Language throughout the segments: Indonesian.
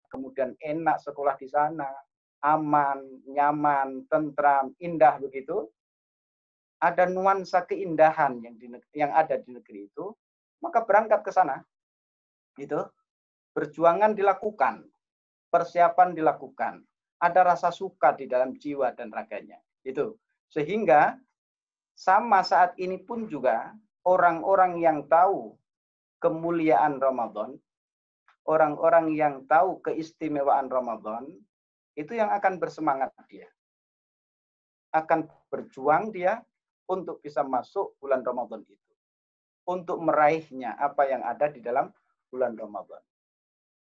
kemudian enak sekolah di sana, aman, nyaman, tentram, indah begitu. Ada nuansa keindahan yang ada di negeri itu, maka berangkat ke sana. Gitu. Perjuangan dilakukan, persiapan dilakukan, ada rasa suka di dalam jiwa dan raganya. Itu. Sehingga sama saat ini pun juga orang-orang yang tahu kemuliaan Ramadan, orang-orang yang tahu keistimewaan Ramadan, itu yang akan bersemangat dia. Akan berjuang dia untuk bisa masuk bulan Ramadan itu. Untuk meraihnya apa yang ada di dalam bulan Ramadan.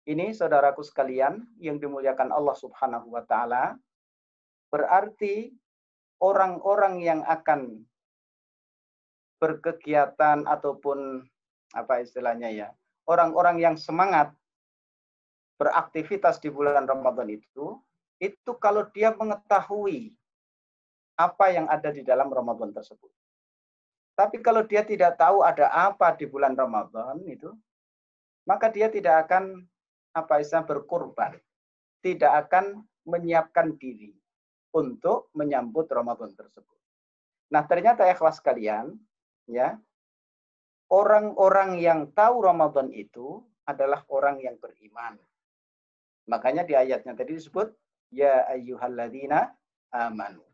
Ini saudaraku sekalian yang dimuliakan Allah Subhanahu wa taala, berarti orang-orang yang akan berkegiatan ataupun apa istilahnya ya, orang-orang yang semangat beraktivitas di bulan Ramadan itu kalau dia mengetahui apa yang ada di dalam Ramadan tersebut. Tapi kalau dia tidak tahu ada apa di bulan Ramadan itu, maka dia tidak akan berkorban, tidak akan menyiapkan diri untuk menyambut Ramadan tersebut. Nah, ternyata ikhlas kalian, ya, orang-orang yang tahu Ramadan itu adalah orang yang beriman. Makanya di ayatnya tadi disebut, ya ayyuhalladzina amanu.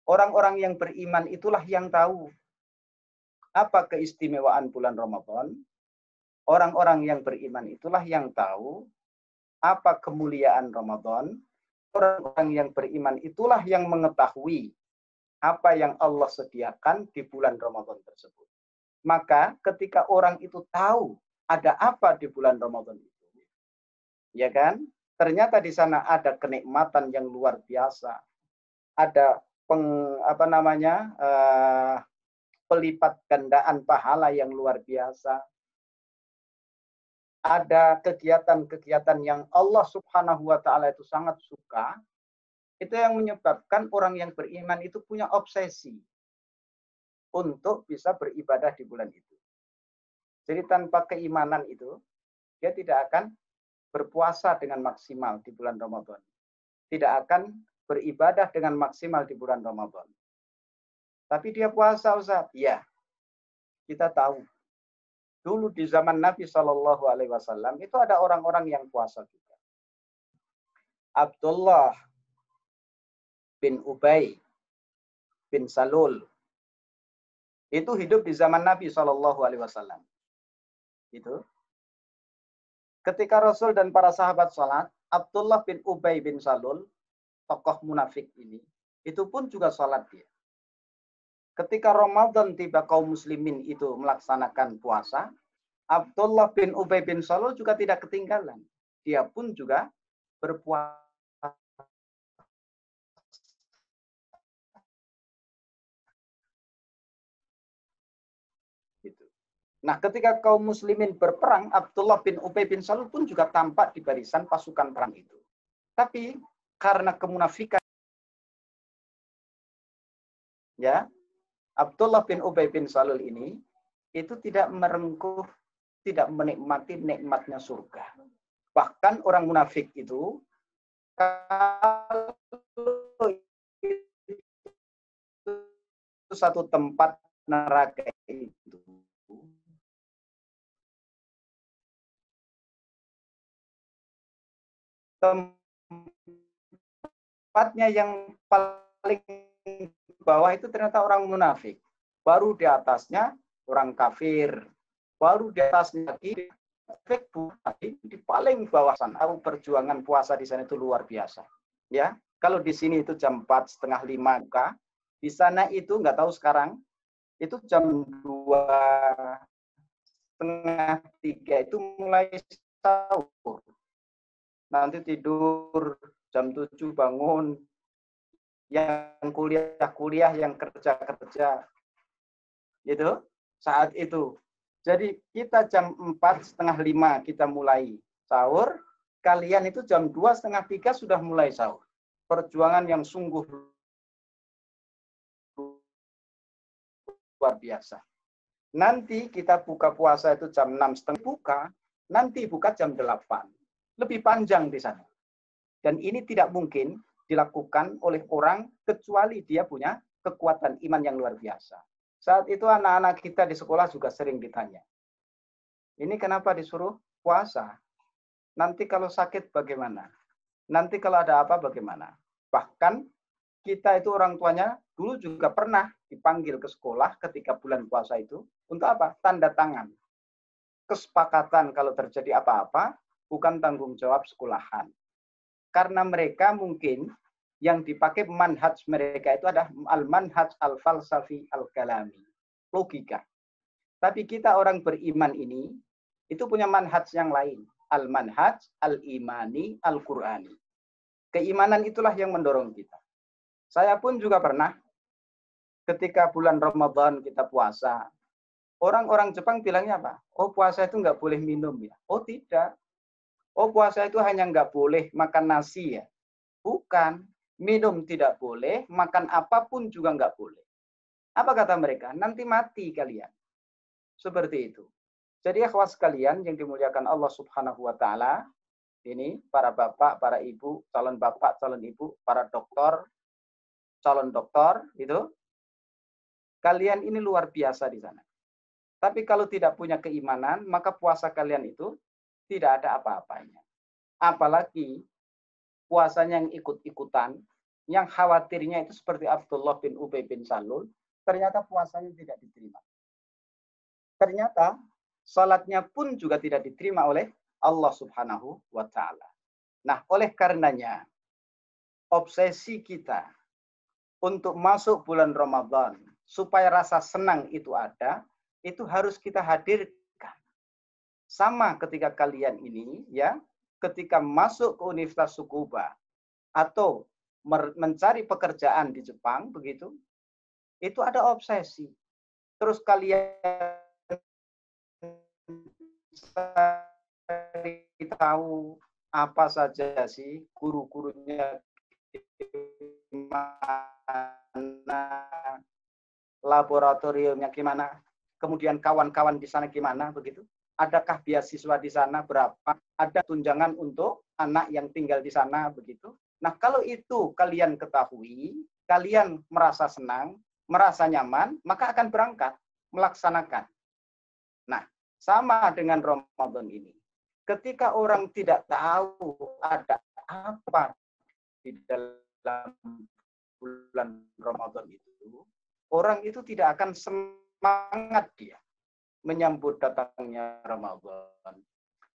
Orang-orang yang beriman itulah yang tahu apa keistimewaan bulan Ramadan. Orang-orang yang beriman itulah yang tahu apa kemuliaan Ramadan. Orang-orang yang beriman itulah yang mengetahui apa yang Allah sediakan di bulan Ramadan tersebut. Maka ketika orang itu tahu ada apa di bulan Ramadan itu, ya kan? Ternyata di sana ada kenikmatan yang luar biasa. Ada pelipat gandaan pahala yang luar biasa. Ada kegiatan-kegiatan yang Allah Subhanahu wa taala itu sangat suka. Itu yang menyebabkan orang yang beriman itu punya obsesi untuk bisa beribadah di bulan itu. Jadi tanpa keimanan itu, dia tidak akan berpuasa dengan maksimal di bulan Ramadan. Tidak akan beribadah dengan maksimal di bulan Ramadan. Tapi dia puasa, Ustaz. Ya, kita tahu. Dulu di zaman Nabi Shallallahu Alaihi Wasallam itu ada orang-orang yang puasa juga. Abdullah bin Ubay bin Salul itu hidup di zaman Nabi Shallallahu Alaihi Wasallam. Itu. Ketika Rasul dan para sahabat sholat, Abdullah bin Ubay bin Salul, tokoh munafik ini, itu pun juga sholat dia. Ketika Ramadan tiba kaum muslimin itu melaksanakan puasa, Abdullah bin Ubay bin Salul juga tidak ketinggalan. Dia pun juga berpuasa. Gitu. Nah, ketika kaum muslimin berperang, Abdullah bin Ubay bin Salul pun juga tampak di barisan pasukan perang itu. Tapi karena kemunafikan, ya, Abdullah bin Ubay bin Salul ini itu tidak merengkuh, tidak menikmati nikmatnya surga. Bahkan orang munafik itu kalau itu satu tempat neraka itu tempatnya yang paling bawah itu ternyata orang munafik. Baru di atasnya orang kafir. Baru di atasnya lagi di paling bawah sana. Perjuangan puasa di sana itu luar biasa. Ya, kalau di sini itu jam 4:30 di sana itu nggak tahu sekarang itu jam 2:30 itu mulai sahur. Nanti tidur jam 7 bangun. Yang kuliah-kuliah, yang kerja-kerja. Gitu, saat itu. Jadi kita jam 4:30 kita mulai sahur, kalian itu jam 2:30 sudah mulai sahur. Perjuangan yang sungguh luar biasa. Nanti kita buka puasa itu jam 6:30 buka, nanti buka jam 8. lebih panjang di sana. Dan ini tidak mungkin dilakukan oleh orang kecuali dia punya kekuatan iman yang luar biasa. Saat itu anak-anak kita di sekolah juga sering ditanya, ini kenapa disuruh puasa? Nanti kalau sakit bagaimana? Nanti kalau ada apa bagaimana? Bahkan kita itu orang tuanya dulu juga pernah dipanggil ke sekolah ketika bulan puasa itu. Untuk apa? Tanda tangan. Kesepakatan kalau terjadi apa-apa bukan tanggung jawab sekolahan. Karena mereka mungkin yang dipakai manhaj mereka itu adalah al-manhaj al-falsafi al-kalami. Logika. Tapi kita orang beriman ini itu punya manhaj yang lain. Al-manhaj al-imani al-Qur'ani. Keimanan itulah yang mendorong kita. Saya pun juga pernah ketika bulan Ramadan kita puasa. Orang-orang Jepang bilangnya apa? Oh, puasa itu nggak boleh minum ya. Oh, tidak. Oh, puasa itu hanya nggak boleh makan nasi ya. Bukan. Minum tidak boleh, makan apapun juga nggak boleh. Apa kata mereka? Nanti mati kalian. Seperti itu. Jadi akhwat sekalian yang dimuliakan Allah Subhanahu wa taala, ini para bapak, para ibu, calon bapak, calon ibu, para dokter, calon dokter itu, kalian ini luar biasa di sana. Tapi kalau tidak punya keimanan, maka puasa kalian itu tidak ada apa-apanya. Apalagi puasanya yang ikut-ikutan, yang khawatirnya itu seperti Abdullah bin Ubay bin Salul, ternyata puasanya tidak diterima. Ternyata salatnya pun juga tidak diterima oleh Allah Subhanahu wa taala. Nah, oleh karenanya obsesi kita untuk masuk bulan Ramadan supaya rasa senang itu ada, itu harus kita hadirkan. Sama ketika kalian ini ya, ketika masuk ke Universitas Tsukuba atau mencari pekerjaan di Jepang begitu, itu ada obsesi. Terus kalian tahu apa saja sih guru-gurunya gimana, laboratoriumnya gimana, kemudian kawan-kawan di sana gimana begitu. Adakah beasiswa di sana berapa? Ada tunjangan untuk anak yang tinggal di sana begitu. Nah, kalau itu kalian ketahui, kalian merasa senang, merasa nyaman, maka akan berangkat melaksanakan. Nah, sama dengan Ramadan ini. Ketika orang tidak tahu ada apa di dalam bulan Ramadan itu, orang itu tidak akan semangat dia menyambut datangnya Ramadan.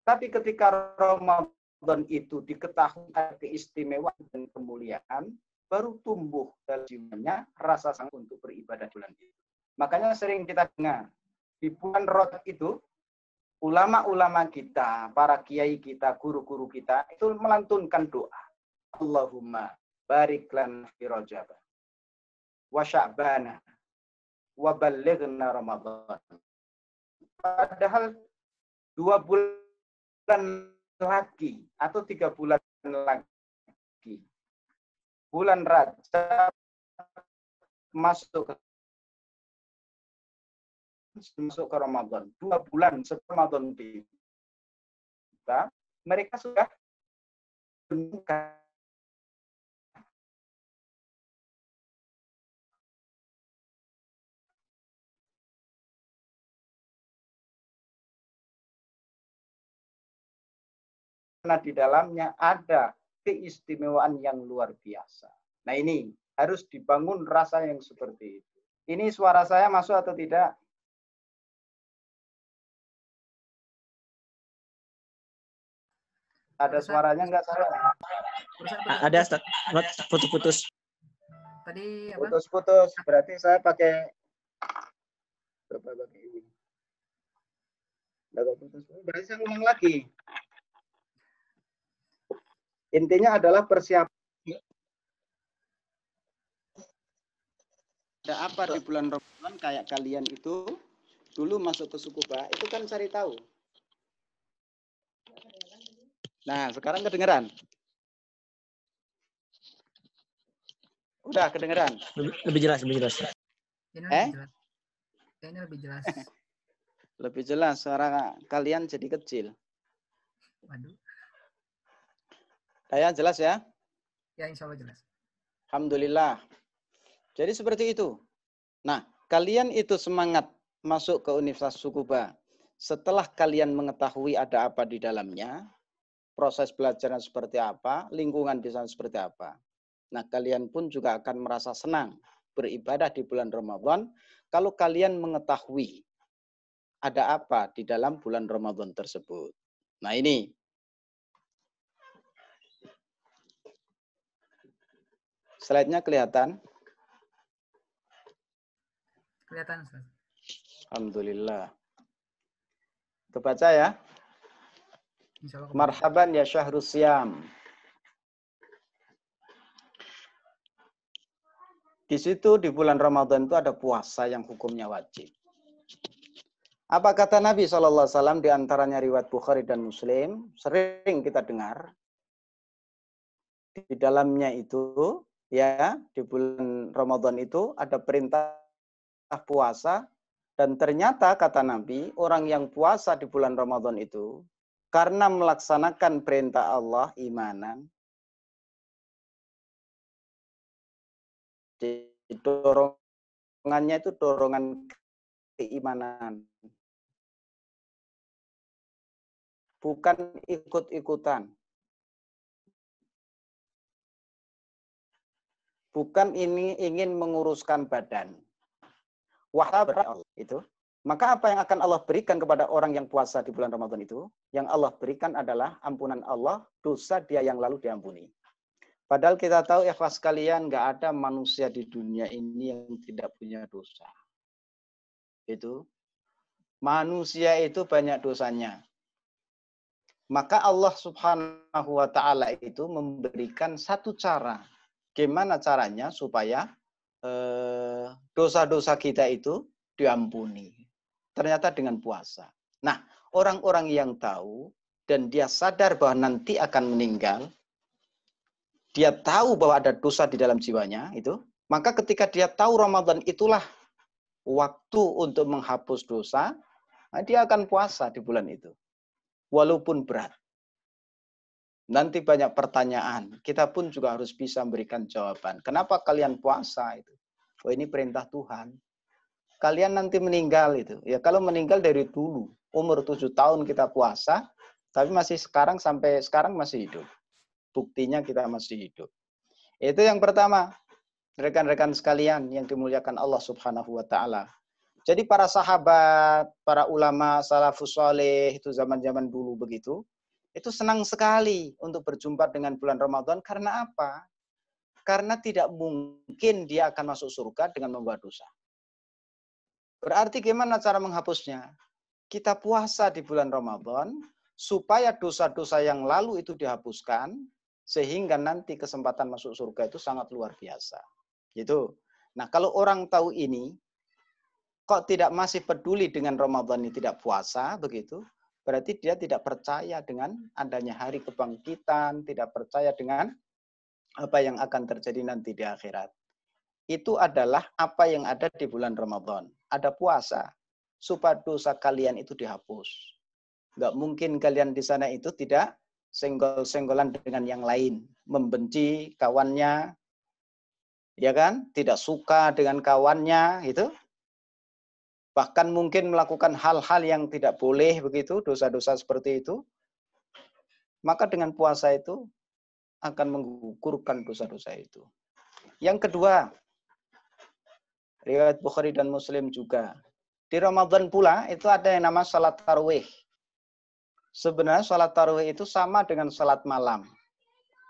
Tapi ketika Ramadan itu diketahui ada keistimewaan dan kemuliaan, baru tumbuh dalam jiwanya rasa sang untuk beribadah bulan itu. Makanya sering kita dengar di bulan Rajab itu ulama-ulama kita, para kiai kita, guru-guru kita itu melantunkan doa. Allahumma barik lana fi Rajab wa Sya'bana wa ballighna Ramadan. Padahal 2 bulan lagi atau 3 bulan lagi bulan Rajab masuk ke Ramadan. 2 bulan sebelum Ramadan tiba, mereka sudah menemukan karena di dalamnya ada keistimewaan yang luar biasa. Nah, ini harus dibangun rasa yang seperti itu. Ini suara saya masuk atau tidak? Ada suaranya enggak, saya? Ada, putus-putus. Tadi apa? Putus-putus. Berarti saya pakai ini. Berarti saya ngomong lagi. Intinya adalah persiapan. Ada apa di bulan Ramadan kayak kalian itu dulu masuk ke Tsukuba itu kan cari tahu. Nah, sekarang kedengeran? Udah kedengeran? Lebih jelas, lebih jelas. Ini lebih jelas. Kayaknya lebih jelas. Lebih jelas, suara kalian jadi kecil. Waduh. Saya jelas ya? Ya, insya Allah jelas. Alhamdulillah. Jadi seperti itu. Nah, kalian itu semangat masuk ke Universitas Tsukuba. Setelah kalian mengetahui ada apa di dalamnya, proses belajarnya seperti apa, lingkungan di sana seperti apa. Nah, kalian pun juga akan merasa senang beribadah di bulan Ramadan kalau kalian mengetahui ada apa di dalam bulan Ramadan tersebut. Nah, ini. Slide-nya kelihatan? Kelihatan, Ustaz. Alhamdulillah. Itu baca ya. Insya Allah. Marhaban ya syahrus siyam. Di situ di bulan Ramadan itu ada puasa yang hukumnya wajib. Apa kata Nabi SAW di antaranya riwayat Bukhari dan Muslim, sering kita dengar. Di dalamnya itu, ya, di bulan Ramadan itu ada perintah puasa. Dan ternyata kata Nabi, orang yang puasa di bulan Ramadan itu, karena melaksanakan perintah Allah, imanan, dorongannya itu dorongan keimanan. Bukan ikut-ikutan. Bukan ini ingin menguruskan badan. Wahab itu. Maka apa yang akan Allah berikan kepada orang yang puasa di bulan Ramadan itu? Yang Allah berikan adalah ampunan Allah, dosa dia yang lalu diampuni. Padahal kita tahu ikhlas sekalian, nggak ada manusia di dunia ini yang tidak punya dosa. Itu. Manusia itu banyak dosanya. Maka Allah Subhanahu wa Ta'ala itu memberikan satu cara. Gimana caranya supaya dosa-dosa kita itu diampuni. Ternyata dengan puasa. Nah, orang-orang yang tahu dan dia sadar bahwa nanti akan meninggal, dia tahu bahwa ada dosa di dalam jiwanya itu, maka ketika dia tahu Ramadan itulah waktu untuk menghapus dosa, nah dia akan puasa di bulan itu. Walaupun berat. Nanti banyak pertanyaan. Kita pun juga harus bisa memberikan jawaban. Kenapa kalian puasa itu? Oh, ini perintah Tuhan. Kalian nanti meninggal itu. Ya kalau meninggal dari dulu. Umur 7 tahun kita puasa. Tapi masih sampai sekarang masih hidup. Buktinya kita masih hidup. Itu yang pertama. Rekan-rekan sekalian yang dimuliakan Allah Subhanahu wa Ta'ala. Jadi para sahabat, para ulama, salafus saleh itu zaman-zaman dulu begitu. Itu senang sekali untuk berjumpa dengan bulan Ramadan. Karena apa? Karena tidak mungkin dia akan masuk surga dengan membawa dosa. Berarti gimana cara menghapusnya? Kita puasa di bulan Ramadan supaya dosa-dosa yang lalu itu dihapuskan sehingga nanti kesempatan masuk surga itu sangat luar biasa. Gitu. Nah, kalau orang tahu ini kok tidak masih peduli dengan Ramadan ini tidak puasa begitu, berarti dia tidak percaya dengan adanya hari kebangkitan, tidak percaya dengan apa yang akan terjadi nanti di akhirat. Itu adalah apa yang ada di bulan Ramadan. Ada puasa, supaya dosa kalian itu dihapus. Nggak mungkin kalian di sana itu tidak senggol-senggolan dengan yang lain. Membenci kawannya, ya kan? Tidak suka dengan kawannya, itu. Bahkan mungkin melakukan hal-hal yang tidak boleh begitu, dosa-dosa seperti itu. Maka dengan puasa itu akan menggugurkan dosa-dosa itu. Yang kedua, riwayat Bukhari dan Muslim juga. Di Ramadan pula itu ada yang nama salat tarawih. Sebenarnya salat tarawih itu sama dengan salat malam.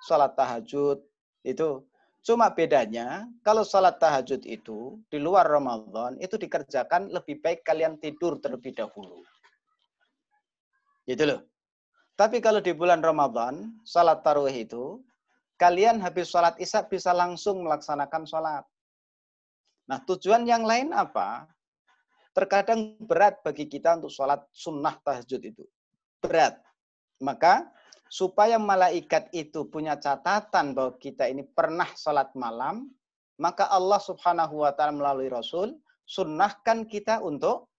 Salat tahajud itu. Cuma bedanya kalau salat tahajud itu di luar Ramadan itu dikerjakan lebih baik kalian tidur terlebih dahulu. Gitu loh. Tapi kalau di bulan Ramadan, salat tarawih itu kalian habis salat isya bisa langsung melaksanakan salat. Nah, tujuan yang lain apa? Terkadang berat bagi kita untuk sholat sunnah tahajud itu. Berat. Maka, supaya malaikat itu punya catatan bahwa kita ini pernah sholat malam, maka Allah Subhanahu wa Ta'ala melalui Rasul, sunnahkan kita untuk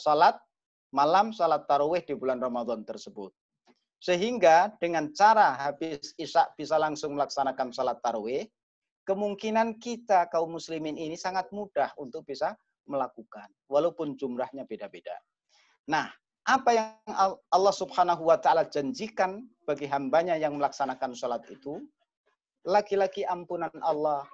sholat malam, sholat tarawih di bulan Ramadan tersebut. Sehingga dengan cara habis isya bisa langsung melaksanakan salat tarawih, kemungkinan kita kaum muslimin ini sangat mudah untuk bisa melakukan. Walaupun jumlahnya beda-beda. Nah, apa yang Allah Subhanahu wa Ta'ala janjikan bagi hambanya yang melaksanakan sholat itu, laki-laki ampunan Allah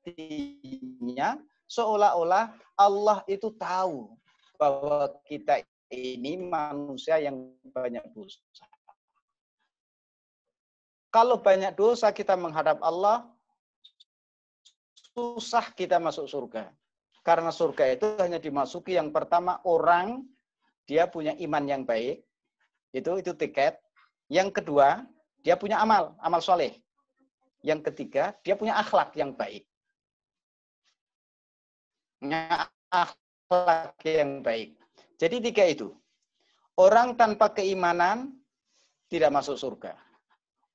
artinya seolah-olah Allah itu tahu bahwa kita ini manusia yang banyak dosa. Kalau banyak dosa kita menghadap Allah, susah kita masuk surga. Karena surga itu hanya dimasuki yang pertama orang dia punya iman yang baik, itu tiket. Yang kedua, dia punya amal soleh. Yang ketiga, dia punya akhlak yang baik. Akhlak yang baik. Jadi 3 itu. Orang tanpa keimanan tidak masuk surga.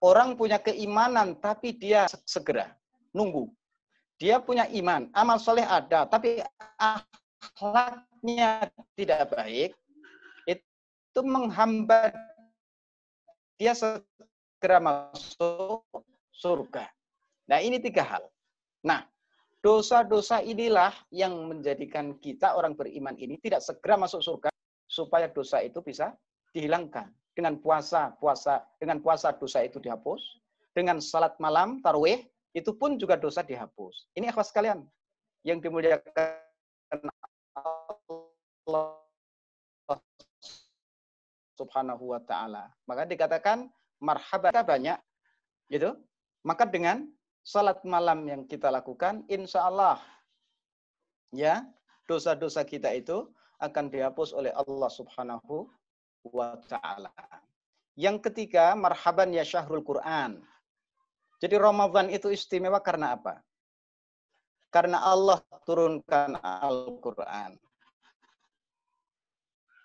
Orang punya keimanan tapi dia segera nunggu. Dia punya iman, amal soleh ada, tapi akhlaknya tidak baik, itu menghambat dia segera masuk surga. Nah, ini 3 hal. Nah, dosa-dosa inilah yang menjadikan kita orang beriman ini tidak segera masuk surga, supaya dosa itu bisa dihilangkan. Dengan puasa dosa itu dihapus, dengan salat malam, tarawih, itu pun juga dosa dihapus. Ini ikhwas sekalian yang dimuliakan Allah Subhanahu wa Ta'ala. Maka dikatakan marhaban banyak, gitu. Maka dengan salat malam yang kita lakukan, insya Allah ya dosa-dosa kita itu akan dihapus oleh Allah Subhanahu wa Ta'ala. Yang ketiga, marhaban ya syahrul Quran. Jadi Ramadan itu istimewa karena apa? Karena Allah turunkan Al-Quran.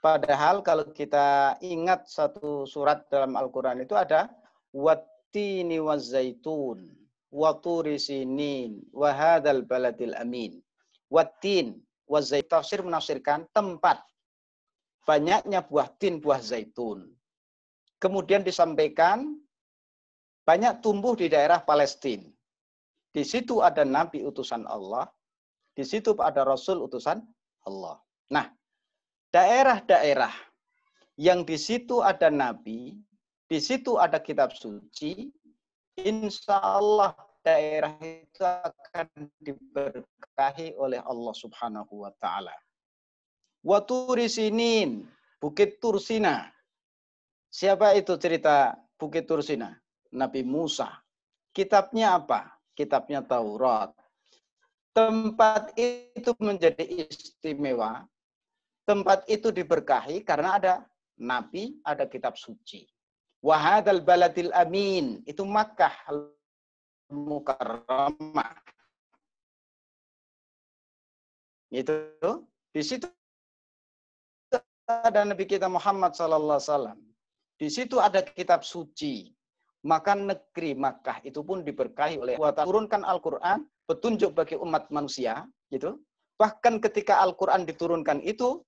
Padahal kalau kita ingat satu surat dalam Al-Quran itu ada wattini wazzaitun waturi sinin wahadal baladil amin. Wattin wazzaitun, tafsir menafsirkan tempat banyaknya buah tin, buah zaitun. Kemudian disampaikan banyak tumbuh di daerah Palestina. Di situ ada nabi utusan Allah, di situ ada rasul utusan Allah. Nah, daerah-daerah yang di situ ada nabi, di situ ada kitab suci, insya Allah daerah itu akan diberkahi oleh Allah Subhanahu wa Ta'ala. Wa turi sinin, Bukit Tursina. Siapa itu cerita Bukit Tursina? Nabi Musa. Kitabnya apa? Kitabnya Taurat. Tempat itu menjadi istimewa. Tempat itu diberkahi karena ada Nabi, ada kitab suci. Wahadal baladil amin. Itu Makkah Mukarramah. Itu di situ ada Nabi kita Muhammad sallallahu alaihi wasallam. Di situ ada kitab suci. Maka negeri Makkah itu pun diberkahi oleh Allah. Turunkan Al-Quran, petunjuk bagi umat manusia. Gitu. Bahkan ketika Al-Quran diturunkan itu,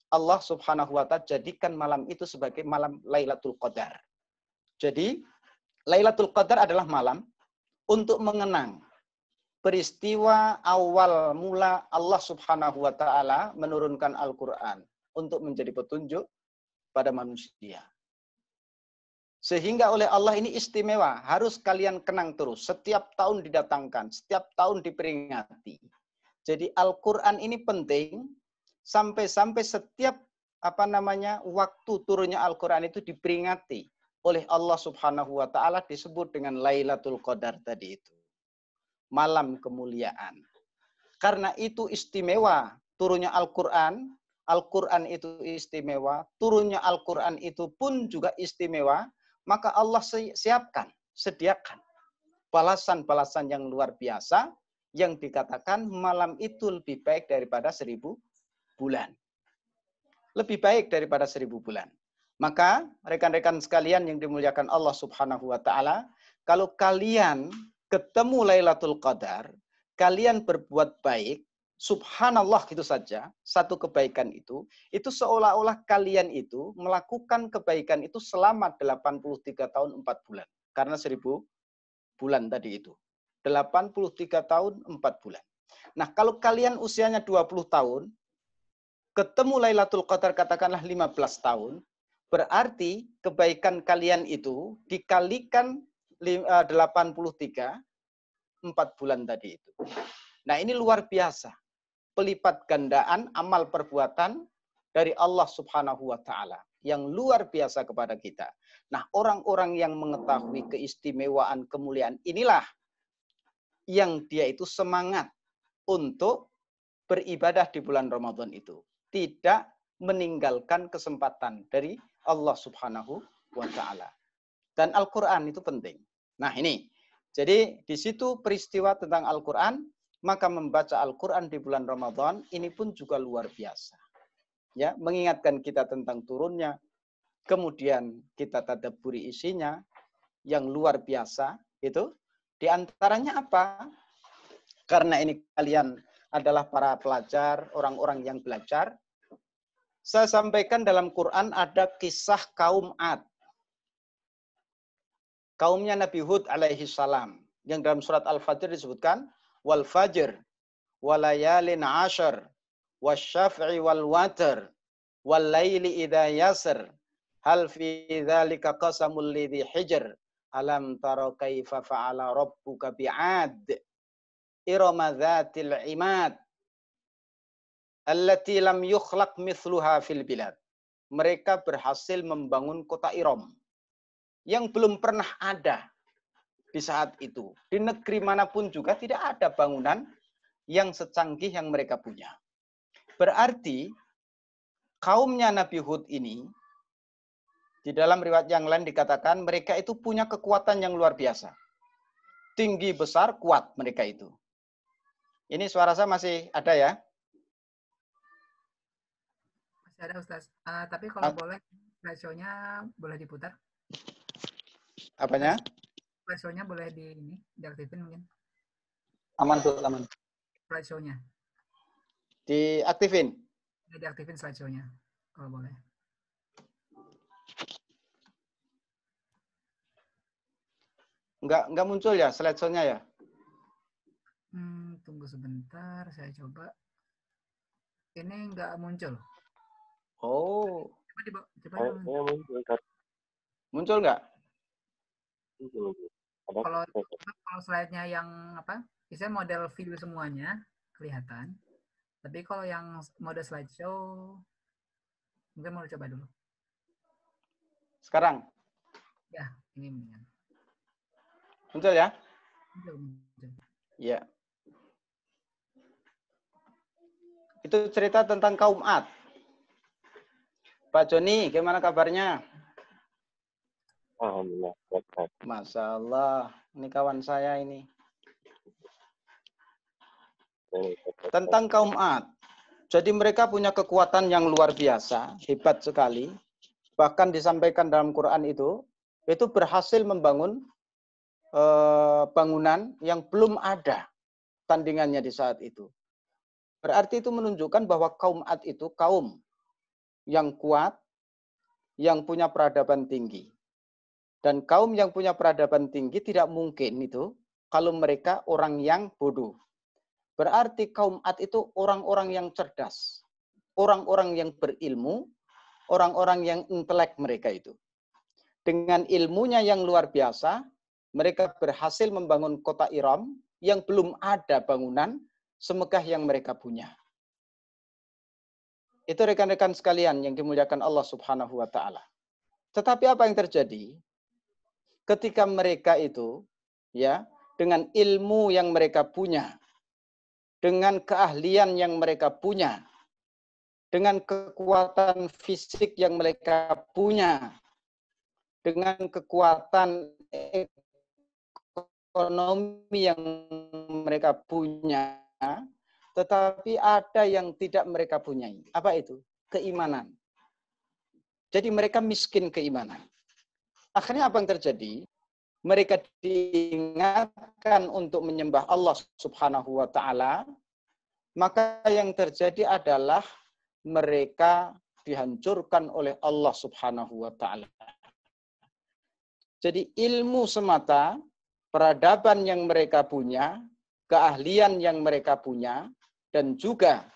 Allah Subhanahu wa Ta'ala jadikan malam itu sebagai malam Lailatul Qadar. Jadi, Lailatul Qadar adalah malam untuk mengenang peristiwa awal mula Allah Subhanahu wa Ta'ala menurunkan Al-Quran untuk menjadi petunjuk pada manusia. Sehingga oleh Allah ini istimewa, harus kalian kenang terus, setiap tahun didatangkan, setiap tahun diperingati. Jadi Al-Quran ini penting, sampai-sampai setiap waktu turunnya Al-Quran itu diperingati oleh Allah Subhanahu wa Ta'ala, disebut dengan Lailatul Qadar tadi itu. Malam kemuliaan. Karena itu istimewa turunnya Al-Quran, Al-Quran itu istimewa, turunnya Al-Quran itu pun juga istimewa, maka Allah siapkan, sediakan balasan-balasan yang luar biasa yang dikatakan malam itu lebih baik daripada 1000 bulan. Lebih baik daripada 1000 bulan. Maka rekan-rekan sekalian yang dimuliakan Allah Subhanahu wa Ta'ala, kalau kalian ketemu Lailatul Qadar, kalian berbuat baik, subhanallah gitu saja, satu kebaikan itu seolah-olah kalian itu melakukan kebaikan itu selama 83 tahun 4 bulan. Karena 1000 bulan tadi itu. 83 tahun 4 bulan. Nah, kalau kalian usianya 20 tahun, ketemu Lailatul Qadar katakanlah 15 tahun, berarti kebaikan kalian itu dikalikan 83 4 bulan tadi itu. Nah, ini luar biasa. Pelipat gandaan amal perbuatan dari Allah Subhanahu wa taala yang luar biasa kepada kita. Nah, orang-orang yang mengetahui keistimewaan kemuliaan inilah yang dia itu semangat untuk beribadah di bulan Ramadan itu. Tidak meninggalkan kesempatan dari Allah Subhanahu wa taala. Dan Al-Qur'an itu penting. Nah, ini. Jadi di situ peristiwa tentang Al-Qur'an, maka membaca Al-Quran di bulan Ramadan ini pun juga luar biasa. Ya, mengingatkan kita tentang turunnya, kemudian kita tadabburi isinya yang luar biasa itu. Di antaranya apa? Karena ini kalian adalah para pelajar, orang-orang yang belajar. Saya sampaikan dalam Quran ada kisah kaum Ad. Kaumnya Nabi Hud alaihi salam. Yang dalam surat Al-Fajr disebutkan wal fajr walayalin ashar wasyaf'i wal watr wal laili idza yasr hal fi dzalika qasamul lidhi hijr alam tara kaifa fa'ala rabbuka bi'ad irama dzatil imad allati lam yukhlaq mithluha fil bilad. Mereka berhasil membangun kota Iram yang belum pernah ada di saat itu. Di negeri manapun juga tidak ada bangunan yang secanggih yang mereka punya. Berarti kaumnya Nabi Hud ini, di dalam riwayat yang lain dikatakan mereka itu punya kekuatan yang luar biasa. Tinggi, besar, kuat mereka itu. Ini suara saya masih ada ya? Masih ada Ustaz. Tapi kalau boleh, slideshow-nya boleh diputar. Apanya? Slideshow-nya boleh diaktifin mungkin. Aman tuh, aman. Slideshow-nya. Diaktifin? Diaktifin slideshow-nya, kalau boleh. Enggak muncul ya slideshow-nya ya? Tunggu sebentar, saya coba. Ini enggak muncul. Oh. Coba Muncul enggak? Kalau slide-nya yang apa? Bisa model video semuanya kelihatan. Tapi kalau yang mode slideshow, mungkin mau coba dulu. Sekarang? Ya, ini mendingan. Muncul ya? Muncul. Ya. Itu cerita tentang kaum Ad. Pak Joni, gimana kabarnya? Alhamdulillah. Masya Allah, ini kawan saya ini. Tentang kaum Ad. Jadi mereka punya kekuatan yang luar biasa, hebat sekali. Bahkan disampaikan dalam Quran itu berhasil membangun bangunan yang belum ada tandingannya di saat itu. Berarti itu menunjukkan bahwa kaum Ad itu kaum yang kuat, yang punya peradaban tinggi. Dan kaum yang punya peradaban tinggi tidak mungkin itu kalau mereka orang yang bodoh. Berarti kaum Ad itu orang-orang yang cerdas, orang-orang yang berilmu, orang-orang yang intelek mereka itu. Dengan ilmunya yang luar biasa, mereka berhasil membangun kota Iram yang belum ada bangunan semegah yang mereka punya. Itu rekan-rekan sekalian yang dimuliakan Allah Subhanahu wa taala. Tetapi apa yang terjadi? Ketika mereka itu ya, dengan ilmu yang mereka punya, dengan keahlian yang mereka punya, dengan kekuatan fisik yang mereka punya, dengan kekuatan ekonomi yang mereka punya, tetapi ada yang tidak mereka punyai. Apa itu? Keimanan. Jadi mereka miskin keimanan. Akhirnya apa yang terjadi? Mereka diingatkan untuk menyembah Allah Subhanahu wa taala, maka yang terjadi adalah mereka dihancurkan oleh Allah Subhanahu wa taala. Jadi ilmu semata, peradaban yang mereka punya, keahlian yang mereka punya, dan juga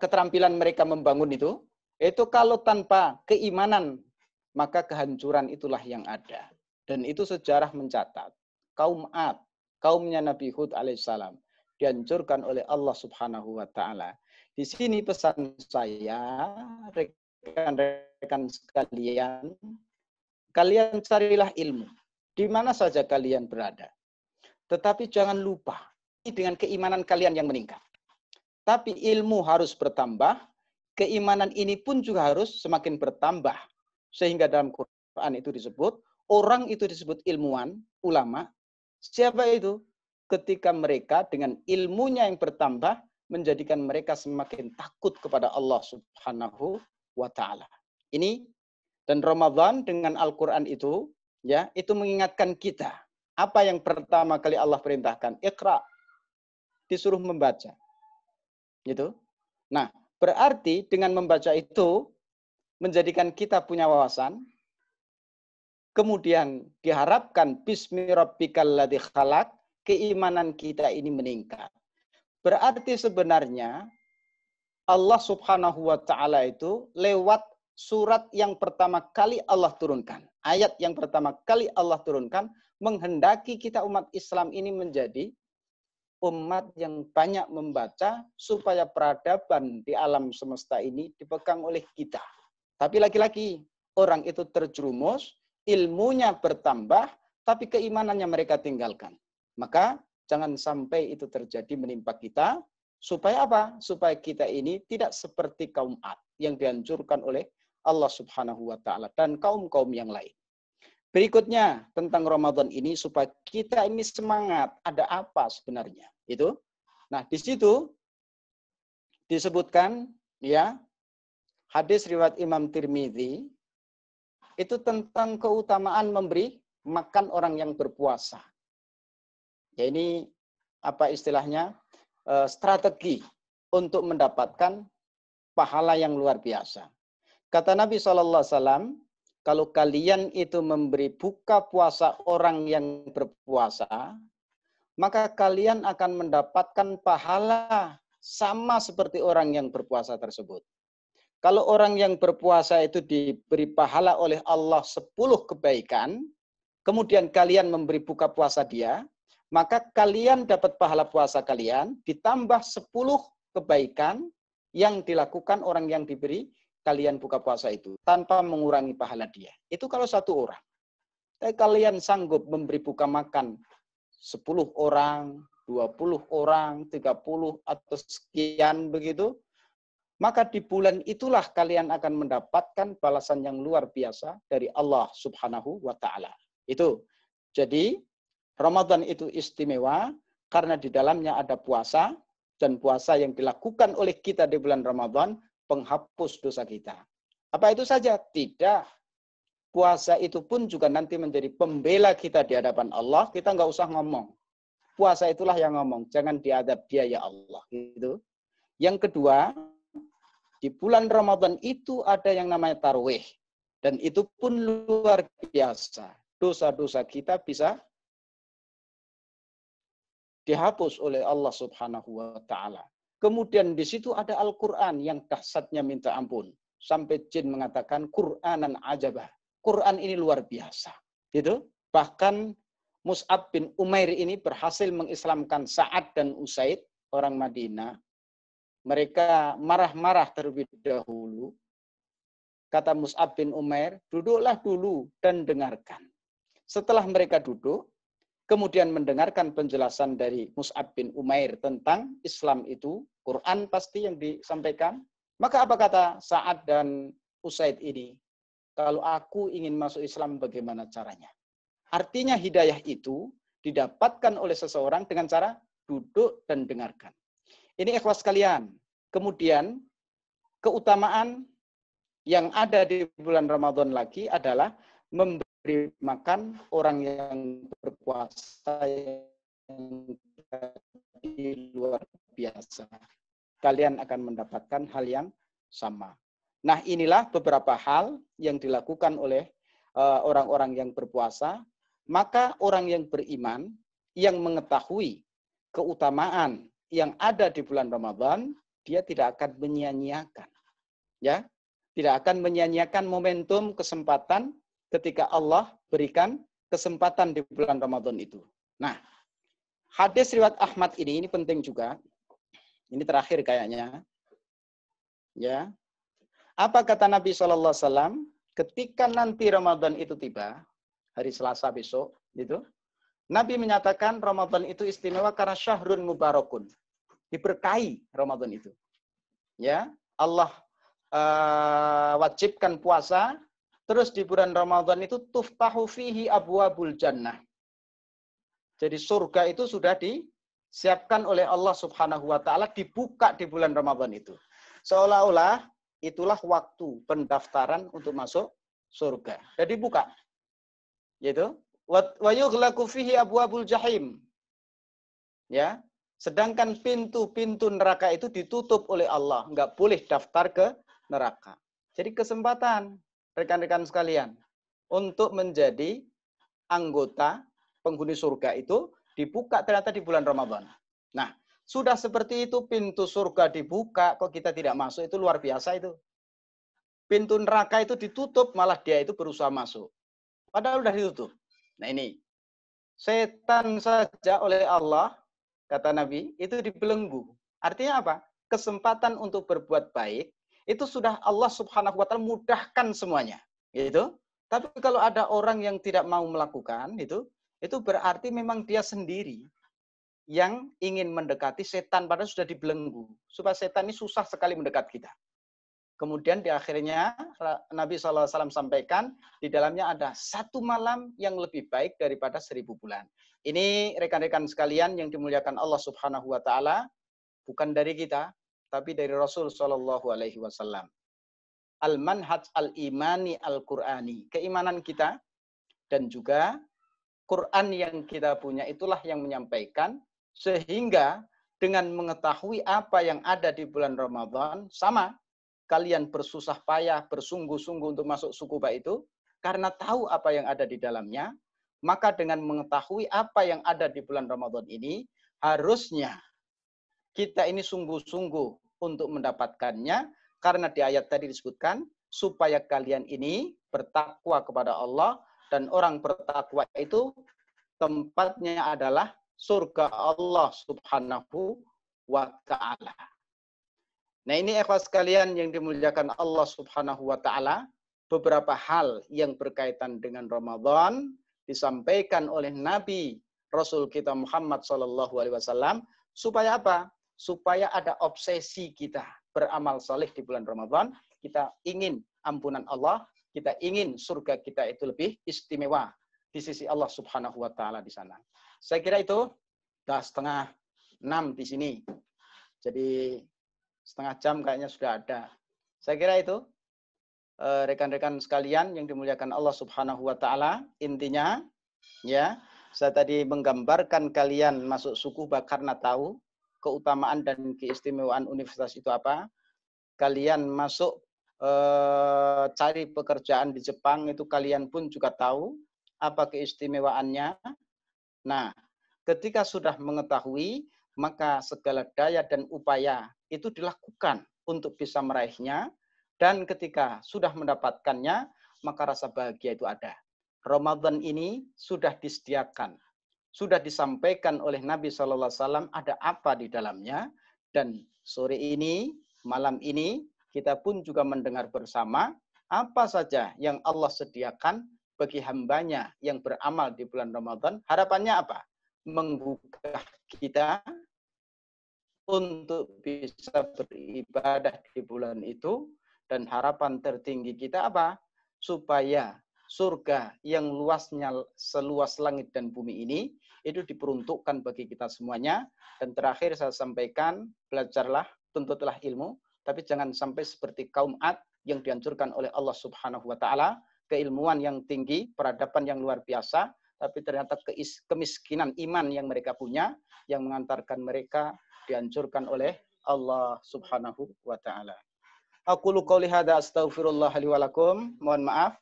keterampilan mereka membangun itu kalau tanpa keimanan, maka kehancuran itulah yang ada. Dan itu sejarah mencatat. Kaum Ad, kaumnya Nabi Hud alaihissalam, dihancurkan oleh Allah Subhanahu wa taala. Di sini pesan saya, rekan-rekan sekalian, kalian carilah ilmu di mana saja kalian berada. Tetapi jangan lupa, dengan keimanan kalian yang meningkat. Tapi ilmu harus bertambah, keimanan ini pun juga harus semakin bertambah. Sehingga dalam Quran itu disebut, orang itu disebut ilmuwan, ulama. Siapa itu? Ketika mereka dengan ilmunya yang bertambah, menjadikan mereka semakin takut kepada Allah Subhanahu wa ta'ala. Ini, dan Ramadan dengan Al-Quran itu, ya, itu mengingatkan kita. Apa yang pertama kali Allah perintahkan? Iqra. Disuruh membaca. Gitu. Nah, berarti dengan membaca itu menjadikan kita punya wawasan. Kemudian diharapkan bismi rabbikal ladzi khalaq, keimanan kita ini meningkat. Berarti sebenarnya Allah Subhanahu wa taala itu lewat surat yang pertama kali Allah turunkan, ayat yang pertama kali Allah turunkan, menghendaki kita umat Islam ini menjadi umat yang banyak membaca supaya peradaban di alam semesta ini dipegang oleh kita. Tapi lagi-lagi orang itu terjerumus, ilmunya bertambah, tapi keimanannya mereka tinggalkan. Maka jangan sampai itu terjadi menimpa kita. Supaya apa? Supaya kita ini tidak seperti kaum Ad yang dihancurkan oleh Allah Subhanahu wa taala dan kaum-kaum yang lain. Berikutnya tentang Ramadan ini supaya kita ini semangat. Ada apa sebenarnya? Itu. Nah, di situ disebutkan ya hadis riwayat Imam Tirmidzi itu tentang keutamaan memberi makan orang yang berpuasa. Ya, ini apa istilahnya? Strategi untuk mendapatkan pahala yang luar biasa. Kata Nabi SAW, kalau kalian itu memberi buka puasa orang yang berpuasa, maka kalian akan mendapatkan pahala sama seperti orang yang berpuasa tersebut. Kalau orang yang berpuasa itu diberi pahala oleh Allah 10 kebaikan, kemudian kalian memberi buka puasa dia, maka kalian dapat pahala puasa kalian ditambah 10 kebaikan yang dilakukan orang yang diberi kalian buka puasa itu tanpa mengurangi pahala dia. Itu kalau satu orang. Tapi kalian sanggup memberi buka makan 10 orang, 20 orang, 30 atau sekian begitu, maka di bulan itulah kalian akan mendapatkan balasan yang luar biasa dari Allah Subhanahu wa taala. Itu. Jadi Ramadan itu istimewa karena di dalamnya ada puasa, dan puasa yang dilakukan oleh kita di bulan Ramadan penghapus dosa kita. Apa itu saja? Tidak. Puasa itu pun juga nanti menjadi pembela kita di hadapan Allah. Kita nggak usah ngomong. Puasa itulah yang ngomong. Jangan diadab dia ya Allah. Gitu. Yang kedua, di bulan Ramadan itu ada yang namanya tarawih. Dan itu pun luar biasa. Dosa-dosa kita bisa dihapus oleh Allah Subhanahu wa taala. Kemudian di situ ada Al-Qur'an yang dahsyatnya minta ampun. Sampai jin mengatakan Qur'anan ajabah. Quran ini luar biasa. Gitu. Bahkan Mus'ab bin Umair ini berhasil mengislamkan Sa'ad dan Usaid, orang Madinah. Mereka marah-marah terlebih dahulu. Kata Mus'ab bin Umair, duduklah dulu dan dengarkan. Setelah mereka duduk, kemudian mendengarkan penjelasan dari Mus'ab bin Umair tentang Islam itu, Quran pasti yang disampaikan. Maka apa kata Sa'ad dan Usaid ini? Kalau aku ingin masuk Islam, bagaimana caranya? Artinya hidayah itu didapatkan oleh seseorang dengan cara duduk dan dengarkan. Ini ikhlas kalian. Kemudian keutamaan yang ada di bulan Ramadan lagi adalah memberi makan orang yang berpuasa yang menjadi luar biasa. Kalian akan mendapatkan hal yang sama. Nah, inilah beberapa hal yang dilakukan oleh orang-orang yang berpuasa. Maka orang yang beriman, yang mengetahui keutamaan yang ada di bulan Ramadan, dia tidak akan menyia-nyiakan. Ya, tidak akan menyia-nyiakan momentum kesempatan ketika Allah berikan kesempatan di bulan Ramadan itu. Nah, hadis riwayat Ahmad ini penting juga. Ini terakhir kayaknya. Ya. Apa kata Nabi SAW? Ketika nanti Ramadan itu tiba, hari Selasa besok, gitu, Nabi menyatakan Ramadan itu istimewa karena syahrun mubarakun. Diberkahi Ramadan itu. Ya, Allah wajibkan puasa, terus di bulan Ramadan itu tuftahu fihi abwabul jannah. Jadi surga itu sudah disiapkan oleh Allah Subhanahu wa taala, dibuka di bulan Ramadan itu. Seolah-olah itulah waktu pendaftaran untuk masuk surga. Jadi buka. Yaitu wa yughlaqu fihi abwabul jahim. Ya. Sedangkan pintu-pintu neraka itu ditutup oleh Allah, enggak boleh daftar ke neraka. Jadi kesempatan rekan-rekan sekalian untuk menjadi anggota penghuni surga itu dibuka ternyata di bulan Ramadan. Nah, sudah seperti itu pintu surga dibuka, kok kita tidak masuk, itu luar biasa itu. Pintu neraka itu ditutup, malah dia itu berusaha masuk. Padahal sudah ditutup. Nah ini, setan saja oleh Allah, kata Nabi, itu dibelenggu. Artinya apa? Kesempatan untuk berbuat baik, itu sudah Allah Subhanahu wa taala mudahkan semuanya. Gitu. Tapi kalau ada orang yang tidak mau melakukan, itu berarti memang dia sendiri yang ingin mendekati setan, padahal sudah dibelenggu. Supaya setan ini susah sekali mendekat kita. Kemudian di akhirnya Nabi SAW sampaikan, di dalamnya ada 1 malam yang lebih baik daripada 1000 bulan. Ini rekan-rekan sekalian yang dimuliakan Allah Subhanahu wa taala, bukan dari kita, tapi dari Rasul SAW. Al-manhaj al-imani al-Qur'ani. Keimanan kita dan juga Quran yang kita punya itulah yang menyampaikan, sehingga dengan mengetahui apa yang ada di bulan Ramadan, sama kalian bersusah payah, bersungguh-sungguh untuk masuk sukuba itu, karena tahu apa yang ada di dalamnya, maka dengan mengetahui apa yang ada di bulan Ramadan ini, harusnya kita ini sungguh-sungguh untuk mendapatkannya, karena di ayat tadi disebutkan, supaya kalian ini bertakwa kepada Allah, dan orang bertakwa itu tempatnya adalah surga Allah Subhanahu wa ta'ala. Nah ini ikhwas sekalian yang dimuliakan Allah Subhanahu wa ta'ala, beberapa hal yang berkaitan dengan Ramadan disampaikan oleh Nabi Rasul kita Muhammad SAW, supaya apa? Supaya ada obsesi kita beramal saleh di bulan Ramadan, kita ingin ampunan Allah, kita ingin surga kita itu lebih istimewa di sisi Allah Subhanahu wa taala di sana. Saya kira itu sudah 5:30 di sini. Jadi setengah jam kayaknya sudah ada. Saya kira itu rekan-rekan sekalian yang dimuliakan Allah Subhanahu wa taala, intinya ya, saya tadi menggambarkan kalian masuk Tsukuba karena tahu keutamaan dan keistimewaan universitas itu apa. Kalian masuk cari pekerjaan di Jepang itu kalian pun juga tahu apa keistimewaannya. Nah, ketika sudah mengetahui, maka segala daya dan upaya itu dilakukan untuk bisa meraihnya, dan ketika sudah mendapatkannya, maka rasa bahagia itu ada. Ramadan ini sudah disediakan, sudah disampaikan oleh Nabi SAW ada apa di dalamnya, dan sore ini, malam ini, kita pun juga mendengar bersama apa saja yang Allah sediakan bagi hambanya yang beramal di bulan Ramadan. Harapannya apa? Menggugah kita untuk bisa beribadah di bulan itu, dan harapan tertinggi kita apa? Supaya surga yang luasnya seluas langit dan bumi ini itu diperuntukkan bagi kita semuanya. Dan terakhir saya sampaikan, belajarlah, tuntutlah ilmu, tapi jangan sampai seperti kaum Ad yang dihancurkan oleh Allah Subhanahu wa taala, keilmuan yang tinggi, peradaban yang luar biasa, tapi ternyata kemiskinan iman yang mereka punya yang mengantarkan mereka dihancurkan oleh Allah Subhanahu wa taala. Aqulu qouli hadza astaghfirullah li wa lakum. Mohon maaf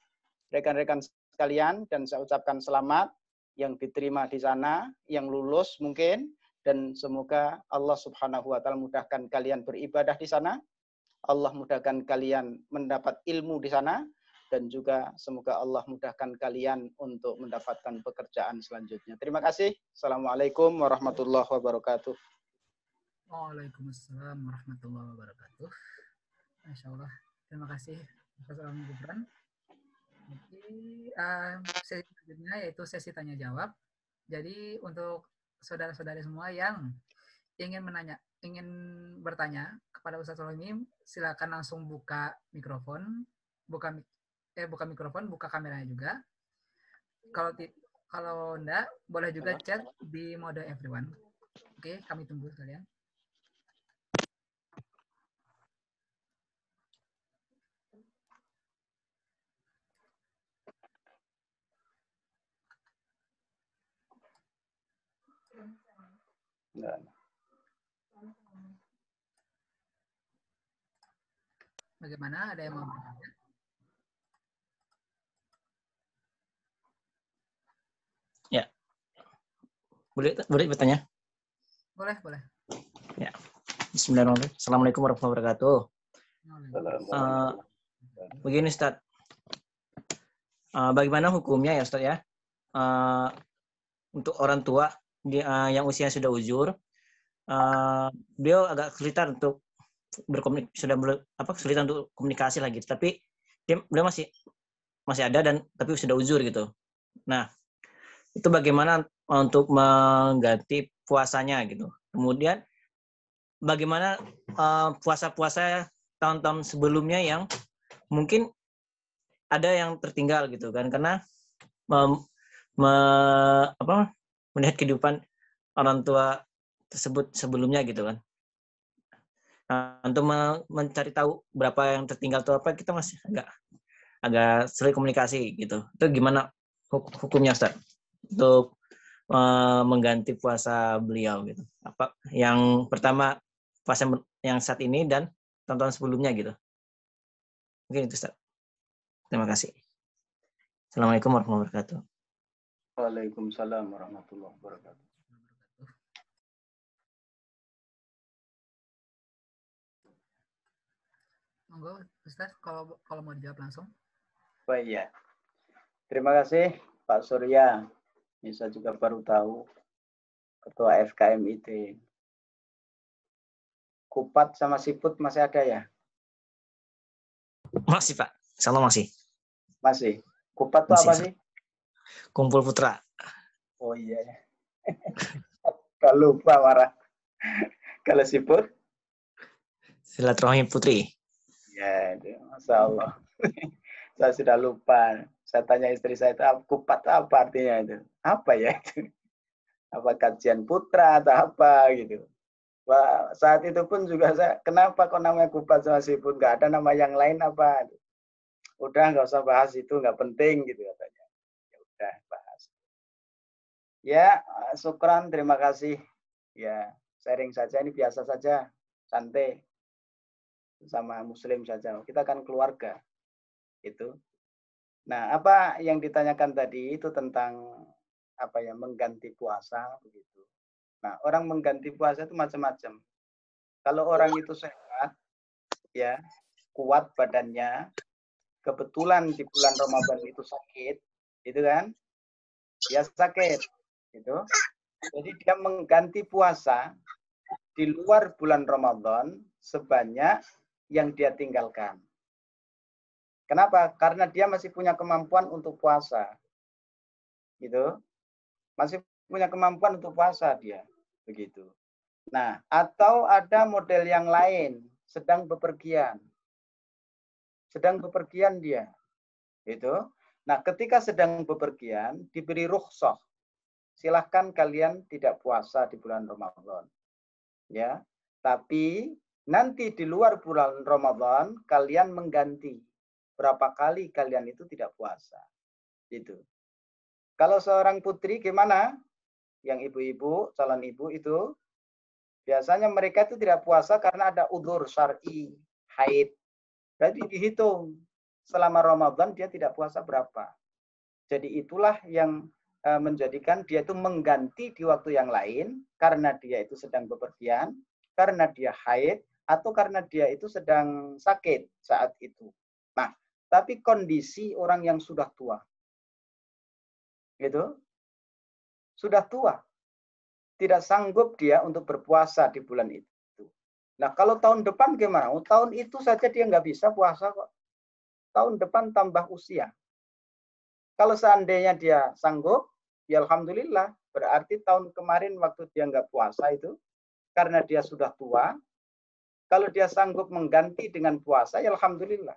rekan-rekan sekalian dan saya ucapkan selamat yang diterima di sana, yang lulus mungkin, dan semoga Allah Subhanahu wa taala mudahkan kalian beribadah di sana. Allah mudahkan kalian mendapat ilmu di sana, dan juga semoga Allah mudahkan kalian untuk mendapatkan pekerjaan selanjutnya. Terima kasih. Assalamualaikum warahmatullahi wabarakatuh. Waalaikumsalam warahmatullahi wabarakatuh. Masya Allah. Terima kasih Profesor Gibran. Jadi sesi selanjutnya yaitu sesi tanya jawab. Jadi untuk saudara-saudari semua yang ingin bertanya kepada Ustaz Sohimim, silakan langsung buka mikrofon, buka mikrofon, buka kameranya juga. Kalau enggak, boleh juga chat di mode everyone. Oke, kami tunggu sekalian. Bagaimana? Ada yang mau bertanya? Ya. Boleh bertanya? Boleh. Ya. Bismillahirrahmanirrahim. Assalamualaikum warahmatullahi wabarakatuh. Begini Ustaz. Bagaimana hukumnya ya Ustaz ya? Untuk orang tua yang usia sudah uzur, beliau agak kesulitan untuk kesulitan untuk komunikasi lagi, tapi beliau masih ada tapi sudah uzur gitu. Nah, itu bagaimana untuk mengganti puasanya gitu. Kemudian bagaimana puasa-puasa tahun-tahun sebelumnya yang mungkin ada yang tertinggal gitu kan, karena melihat kehidupan orang tua tersebut sebelumnya gitu kan. Nah, untuk mencari tahu berapa yang tertinggal atau apa, kita masih agak sulit komunikasi gitu. Itu gimana hukumnya Ustaz untuk mengganti puasa beliau gitu? Apa yang pertama puasa yang saat ini dan tahun-tahun sebelumnya gitu? Mungkin itu Ustaz. Terima kasih. Assalamualaikum warahmatullahi wabarakatuh. Waalaikumsalam warahmatullahi wabarakatuh. Monggo Ustaz, kalau mau dijawab langsung. Oh iya. Terima kasih Pak Surya. Ini saya juga baru tahu Ketua FKMIT. Kupat sama siput masih ada ya? Masih Pak, insya Allah masih. Masih. Kupat itu apa sih? Kumpul Putra. Oh iya. Kalau lupa marah. Kalau siput? Silaturahmi Putri. Ya, Masya Allah. Saya sudah lupa. Saya tanya istri saya itu kupat apa artinya itu? Apa ya itu? Apa kajian putra atau apa gitu? Wah, saat itu pun juga saya, kenapa kok namanya kupat sama siput? Nggak ada nama yang lain apa? Udah nggak usah bahas itu, nggak penting gitu katanya. Ya udah bahas. Ya, syukran, terima kasih. Ya, sharing saja ini biasa saja, santai. Sama muslim saja. Kita kan keluarga. Itu. Nah, apa yang ditanyakan tadi itu tentang apa ya, mengganti puasa begitu. Nah, orang mengganti puasa itu macam-macam. Kalau orang itu sehat, ya, kuat badannya, kebetulan di bulan Ramadan itu sakit, itu kan? Dia sakit, gitu. Jadi dia mengganti puasa di luar bulan Ramadan sebanyak yang dia tinggalkan. Kenapa? Karena dia masih punya kemampuan untuk puasa. Gitu. Masih punya kemampuan untuk puasa dia. Begitu. Nah, atau ada model yang lain, sedang bepergian. Sedang bepergian dia. Gitu. Nah, ketika sedang bepergian, diberi rukhsah. Silahkan kalian tidak puasa di bulan Ramadan. Ya. Tapi nanti di luar bulan Ramadan, kalian mengganti. Berapa kali kalian itu tidak puasa. Gitu. Kalau seorang putri gimana? Yang ibu-ibu, calon ibu itu, biasanya mereka itu tidak puasa karena ada udzur syar'i, haid. Jadi dihitung selama Ramadan dia tidak puasa berapa. Jadi itulah yang menjadikan dia itu mengganti di waktu yang lain karena dia itu sedang bepergian, karena dia haid, atau karena dia itu sedang sakit saat itu. Nah, tapi kondisi orang yang sudah tua, gitu, sudah tua, tidak sanggup dia untuk berpuasa di bulan itu. Nah, kalau tahun depan gimana? Tahun itu saja dia nggak bisa puasa kok. Tahun depan tambah usia. Kalau seandainya dia sanggup, ya alhamdulillah. Berarti tahun kemarin waktu dia nggak puasa itu, karena dia sudah tua, kalau dia sanggup mengganti dengan puasa, ya alhamdulillah.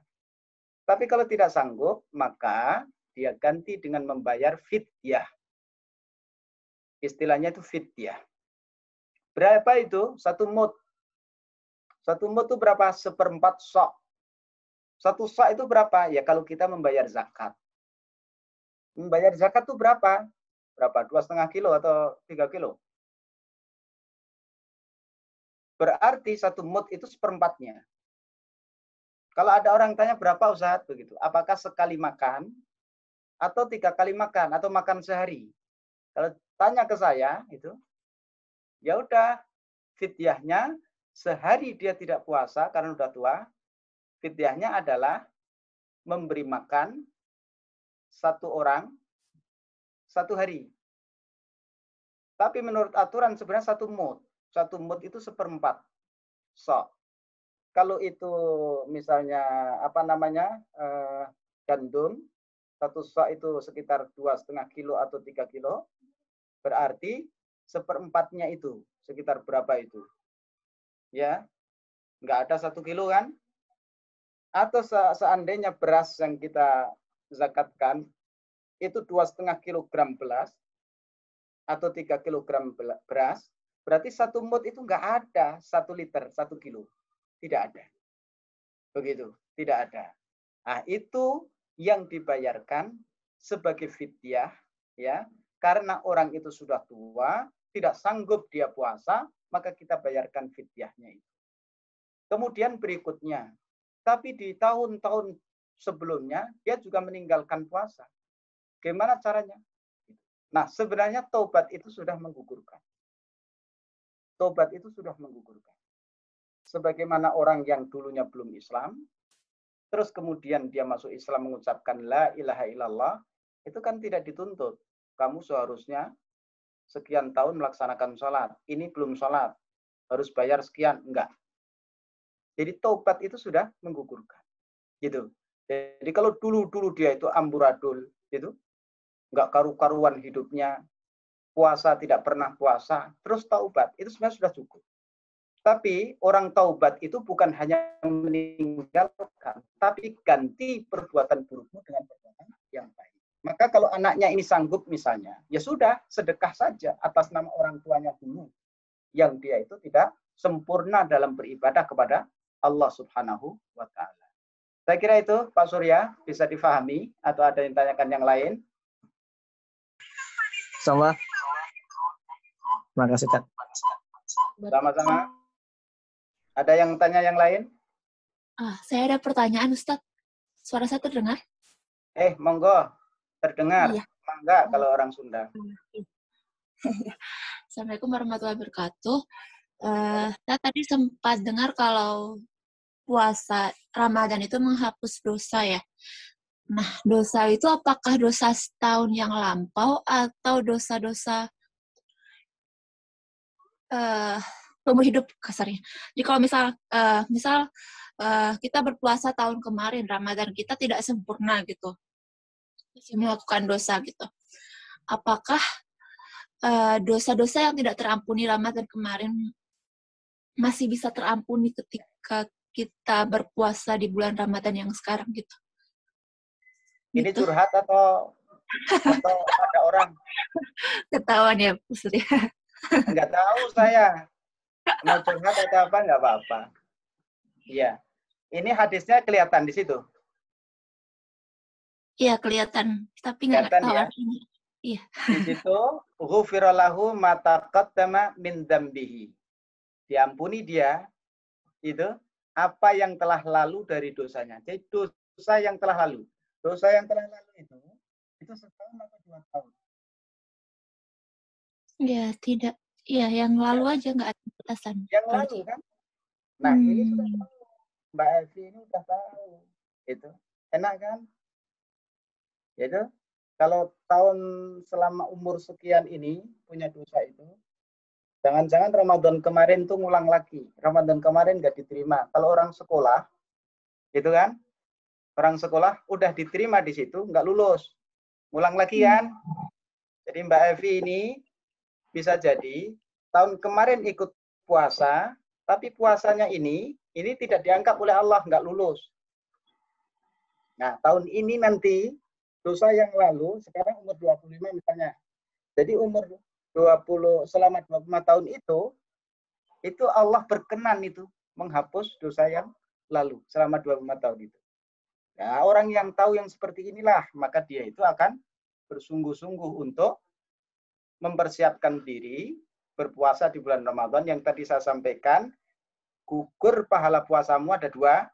Tapi kalau tidak sanggup, maka dia ganti dengan membayar fidyah. Istilahnya itu fidyah. Berapa itu? 1 mud. 1 mud itu berapa? 1/4 sok. 1 sok itu berapa? Ya kalau kita membayar zakat. Membayar zakat itu berapa? Berapa? 2,5 kilo atau 3 kilo? Berarti 1 mud itu 1/4-nya. Kalau ada orang tanya berapa Ustaz begitu, apakah sekali makan atau 3 kali makan atau makan sehari? Kalau tanya ke saya itu, ya udah fidyahnya sehari dia tidak puasa karena udah tua, fidyahnya adalah memberi makan 1 orang 1 hari. Tapi menurut aturan sebenarnya 1 mud. 1 mud itu 1/4 sok. Kalau itu misalnya apa namanya gandum, 1 sok itu sekitar 2,5 kilo atau 3 kilo, berarti 1/4-nya itu sekitar berapa itu? Ya, nggak ada 1 kilo kan? Atau seandainya beras yang kita zakatkan itu 2,5 kilogram beras atau 3 kilogram beras, berarti 1 mud itu nggak ada 1 liter, 1 kilo. Tidak ada. Begitu, tidak ada. Nah, itu yang dibayarkan sebagai fidyah, ya, karena orang itu sudah tua, tidak sanggup dia puasa, maka kita bayarkan fidyahnya itu. Kemudian berikutnya, tapi di tahun-tahun sebelumnya, dia juga meninggalkan puasa. Gimana caranya? Nah, sebenarnya taubat itu sudah menggugurkan. Taubat itu sudah menggugurkan. Sebagaimana orang yang dulunya belum Islam, terus kemudian dia masuk Islam mengucapkan la ilaha illallah, itu kan tidak dituntut. Kamu seharusnya sekian tahun melaksanakan sholat. Ini belum sholat. Harus bayar sekian. Enggak. Jadi taubat itu sudah menggugurkan. Gitu. Jadi kalau dulu dia itu amburadul, gitu, enggak karu-karuan hidupnya, puasa tidak pernah puasa, terus taubat, itu sebenarnya sudah cukup. Tapi orang taubat itu bukan hanya meninggalkan, tapi ganti perbuatan burukmu dengan perbuatan yang baik. Maka kalau anaknya ini sanggup misalnya, ya sudah, sedekah saja atas nama orang tuanya dulu. Yang dia itu tidak sempurna dalam beribadah kepada Allah Subhanahu wa Ta'ala. Saya kira itu, Pak Surya, bisa difahami atau ada yang tanyakan yang lain? Sama. Terima kasih, Kak. Sama-sama. Ada yang tanya yang lain? Saya ada pertanyaan, Ustadz. Suara saya terdengar? Monggo. Terdengar. Iya. Mangga kalau orang Sunda. Assalamualaikum warahmatullahi wabarakatuh. Saya tadi sempat dengar kalau puasa Ramadan itu menghapus dosa ya. Nah, dosa itu apakah dosa setahun yang lampau atau dosa-dosa seumur hidup kasarnya. Jadi kalau misal kita berpuasa tahun kemarin, Ramadan kita tidak sempurna gitu, masih melakukan dosa gitu. Apakah dosa-dosa yang tidak terampuni Ramadan kemarin masih bisa terampuni ketika kita berpuasa di bulan Ramadan yang sekarang gitu? Ini curhat atau ada orang? Ketahuan ya, Ustaz ya. Enggak tahu saya. Mau curhat atau apa, enggak apa-apa. Iya. Ini hadisnya kelihatan di situ. Iya, kelihatan. Tapi nggak tahu ya? artinya. Iya. Di situ ghufira lahu ma taqaddama min dzambihi. Diampuni dia itu apa yang telah lalu dari dosanya. Jadi dosa yang telah lalu. Dosa yang telah lalu itu setahun atau 2 tahun. Ya, tidak. Ya, yang lalu aja nggak ada batasan. Yang berarti. lalu kan. Nah, ini sudah tahu. Mbak Evi ini sudah tahu. Itu. Enak kan? Itu kalau tahun selama umur sekian ini punya dosa itu, jangan-jangan Ramadan kemarin tuh ngulang lagi. Ramadan kemarin nggak diterima. Kalau orang sekolah, gitu kan? Orang sekolah udah diterima di situ, nggak lulus. Ngulang lagi kan? Jadi Mbak Evi ini bisa jadi tahun kemarin ikut puasa, tapi puasanya ini tidak dianggap oleh Allah, nggak lulus. Nah, tahun ini nanti dosa yang lalu, sekarang umur 25 misalnya. Jadi umur 20 selama 25 tahun itu Allah berkenan itu menghapus dosa yang lalu selama 25 tahun itu. Nah, orang yang tahu yang seperti inilah, maka dia itu akan bersungguh-sungguh untuk mempersiapkan diri berpuasa di bulan Ramadan. Yang tadi saya sampaikan, gugur pahala puasamu ada 2.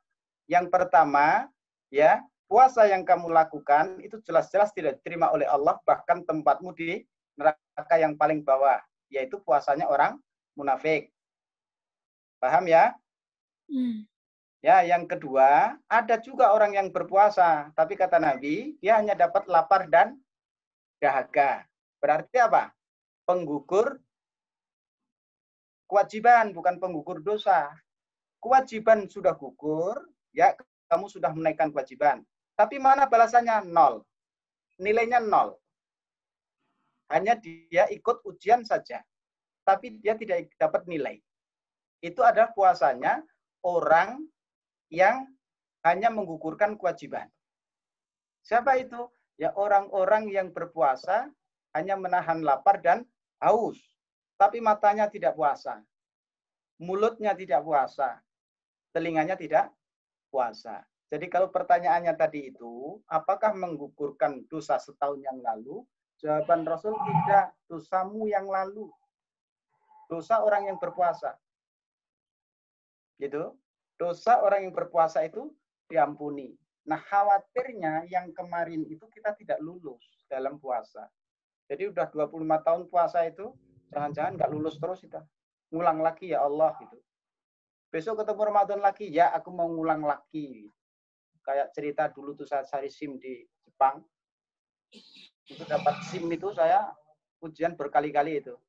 Yang pertama, ya, puasa yang kamu lakukan itu jelas-jelas tidak diterima oleh Allah, bahkan tempatmu di neraka yang paling bawah, yaitu puasanya orang munafik. Paham ya? Ya, yang kedua, ada juga orang yang berpuasa, tapi kata Nabi, dia hanya dapat lapar dan dahaga. Berarti apa? Penggugur kewajiban, bukan penggugur dosa. Kewajiban sudah gugur, ya, kamu sudah menaikkan kewajiban. Tapi mana balasannya? 0. Nilainya 0. Hanya dia ikut ujian saja. Tapi dia tidak dapat nilai. Itu adalah puasanya orang yang hanya menggugurkan kewajiban. Siapa itu? Ya orang-orang yang berpuasa hanya menahan lapar dan haus. Tapi matanya tidak puasa. Mulutnya tidak puasa. Telinganya tidak puasa. Jadi kalau pertanyaannya tadi itu, apakah menggugurkan dosa setahun yang lalu? Jawaban Rasul tidak. Dosamu yang lalu. Dosa orang yang berpuasa. Gitu. Dosa orang yang berpuasa itu diampuni. Nah, khawatirnya yang kemarin itu kita tidak lulus dalam puasa. Jadi udah 25 tahun puasa itu, jangan-jangan nggak lulus terus kita. Ngulang lagi ya Allah gitu. Besok ketemu Ramadan lagi, ya aku mau ngulang lagi. Kayak cerita dulu tuh saya cari SIM di Jepang. Itu dapat SIM itu saya ujian berkali-kali itu.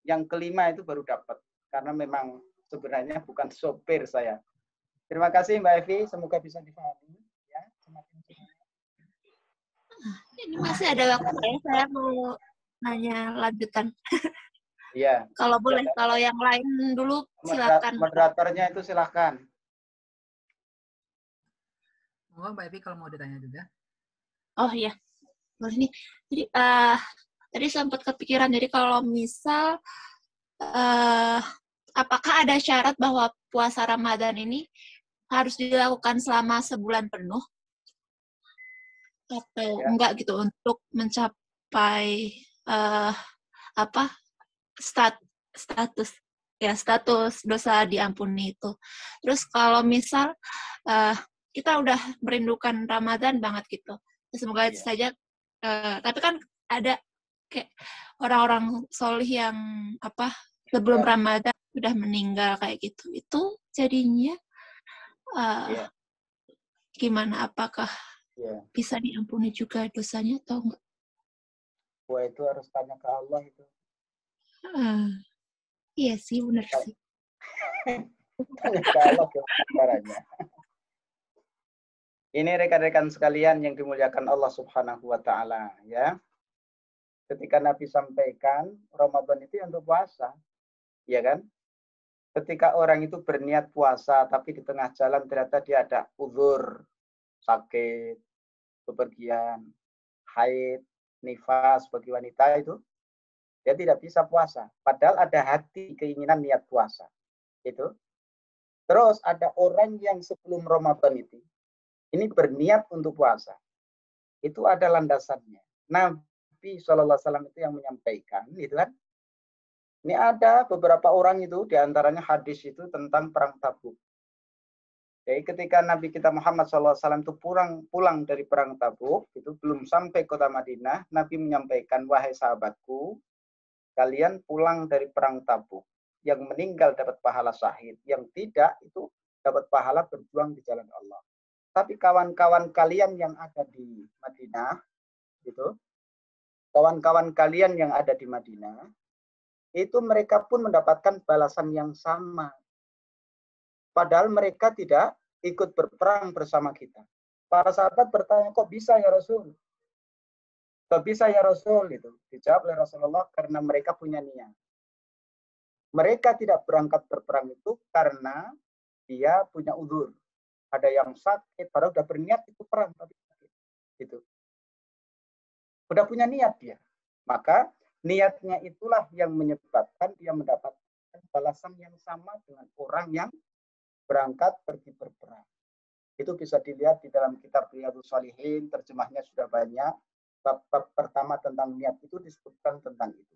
Yang kelima itu baru dapat. Karena memang sebenarnya bukan sopir saya. Terima kasih Mbak Evi, semoga bisa dipahami. Ya, ini masih ada waktu ya, saya mau nanya lanjutan. Iya. Kalau boleh, kalau yang lain dulu silakan. Moderatornya itu silakan. Mau Mbak Evi kalau mau ditanya juga. Oh iya, boleh nih. Jadi tadi sempat kepikiran, jadi kalau misal apakah ada syarat bahwa puasa Ramadan ini harus dilakukan selama sebulan penuh atau enggak gitu untuk mencapai status dosa diampuni itu. Terus kalau misal kita udah merindukan Ramadan banget gitu, semoga saja. Tapi kan ada kayak orang-orang solih yang sebelum Ramadan sudah meninggal kayak gitu. Itu jadinya gimana? Apakah bisa diampuni juga dosanya atau enggak? Wah, itu harus tanya ke Allah itu. Iya sih, benar sih. Tanya ke Allah gimana caranya. Ini rekan-rekan sekalian yang dimuliakan Allah Subhanahu wa taala, ya. Ketika Nabi sampaikan Ramadan itu untuk puasa, ya kan? Ketika orang itu berniat puasa tapi di tengah jalan ternyata dia ada uzur, sakit, bepergian, haid, nifas bagi wanita itu, dia tidak bisa puasa. Padahal ada hati keinginan niat puasa. Itu. Terus ada orang yang sebelum Ramadan ini berniat untuk puasa. Itu ada landasannya. Nah, Nabi SAW itu yang menyampaikan, gitu kan? Ini ada beberapa orang itu, diantaranya hadis itu tentang perang Tabuk. Jadi ketika Nabi kita Muhammad SAW itu pulang dari perang Tabuk, itu belum sampai kota Madinah, Nabi menyampaikan, wahai sahabatku, kalian pulang dari perang Tabuk. Yang meninggal dapat pahala syahid, yang tidak itu dapat pahala berjuang di jalan Allah. Tapi kawan-kawan kalian yang ada di Madinah, gitu, kawan-kawan kalian yang ada di Madinah, itu mereka pun mendapatkan balasan yang sama. Padahal mereka tidak ikut berperang bersama kita. Para sahabat bertanya, kok bisa ya Rasul? Kok bisa ya Rasul? Gitu. Dijawab oleh Rasulullah, karena mereka punya niat. Mereka tidak berangkat berperang itu karena dia punya udzur. Ada yang sakit, padahal udah berniat itu perang, tapi sakit. Gitu. Udah punya niat dia. Maka niatnya itulah yang menyebabkan dia mendapatkan balasan yang sama dengan orang yang berangkat pergi berperang. Itu bisa dilihat di dalam kitab Riyadhus Shalihin, terjemahnya sudah banyak. Bab pertama tentang niat itu disebutkan tentang itu.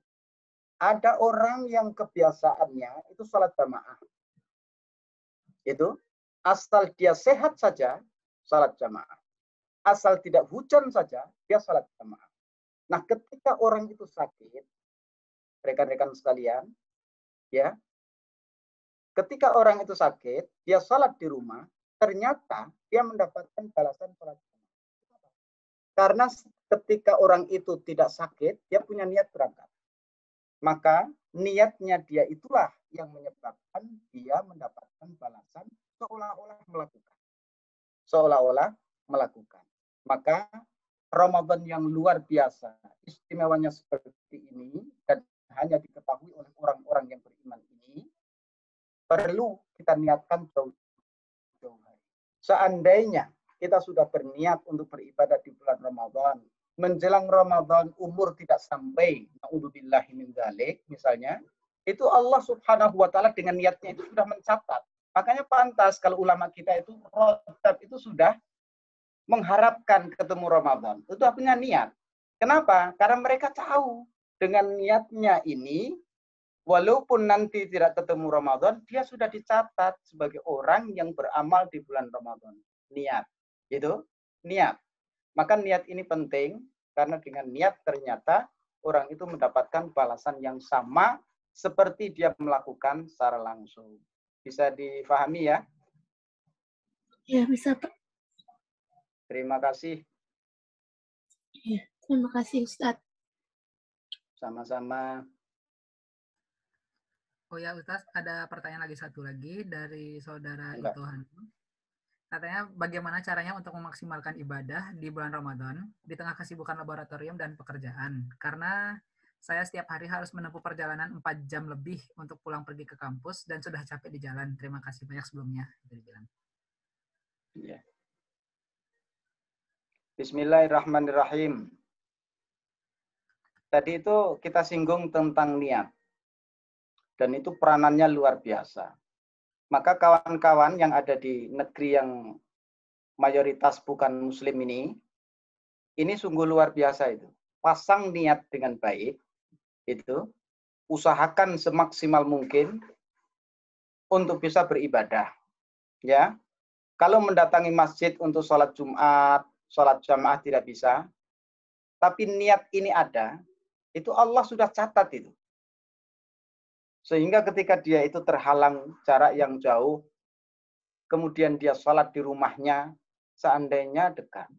Ada orang yang kebiasaannya itu sholat jamaah. Itu asal dia sehat saja, sholat jamaah. Asal tidak hujan saja, dia sholat jamaah. Nah, ketika orang itu sakit, rekan-rekan sekalian, ya, ketika orang itu sakit, dia sholat di rumah, ternyata dia mendapatkan balasan sholat jamaah. Karena ketika orang itu tidak sakit, dia punya niat berangkat. Maka niatnya dia itulah yang menyebabkan dia mendapatkan balasan seolah-olah melakukan. Seolah-olah melakukan. Maka Ramadan yang luar biasa, istimewanya seperti ini, dan hanya diketahui oleh orang-orang yang beriman ini, perlu kita niatkan jauh-jauh hari. Seandainya kita sudah berniat untuk beribadah di bulan Ramadan, menjelang Ramadan umur tidak sampai, na'udzubillahi min dzalik, misalnya, itu Allah Subhanahu wa taala dengan niatnya itu sudah mencatat. Makanya pantas kalau ulama kita itu rotab itu sudah mengharapkan ketemu Ramadan. Itu punya niat. Kenapa? Karena mereka tahu dengan niatnya ini, walaupun nanti tidak ketemu Ramadan, dia sudah dicatat sebagai orang yang beramal di bulan Ramadan. Niat. Gitu? Niat. Maka niat ini penting, karena dengan niat ternyata orang itu mendapatkan balasan yang sama seperti dia melakukan secara langsung. Bisa difahami ya? Ya, bisa, Pak. Terima kasih. Ya, terima kasih, Ustadz. Sama-sama. Oh ya, Ustadz, ada pertanyaan lagi satu lagi dari saudara Enggak. Ito Hanum. Katanya, bagaimana caranya untuk memaksimalkan ibadah di bulan Ramadan di tengah kesibukan laboratorium dan pekerjaan? Karena saya setiap hari harus menempuh perjalanan 4 jam lebih untuk pulang pergi ke kampus dan sudah capek di jalan. Terima kasih banyak sebelumnya. Ya. Bismillahirrahmanirrahim. Tadi itu kita singgung tentang niat. Dan itu peranannya luar biasa. Maka kawan-kawan yang ada di negeri yang mayoritas bukan muslim ini sungguh luar biasa itu. Pasang niat dengan baik, itu usahakan semaksimal mungkin untuk bisa beribadah. Ya, kalau mendatangi masjid untuk sholat Jumat, sholat jamaah tidak bisa, tapi niat ini ada, itu Allah sudah catat itu. Sehingga ketika dia itu terhalang jarak yang jauh, kemudian dia sholat di rumahnya, seandainya dekat,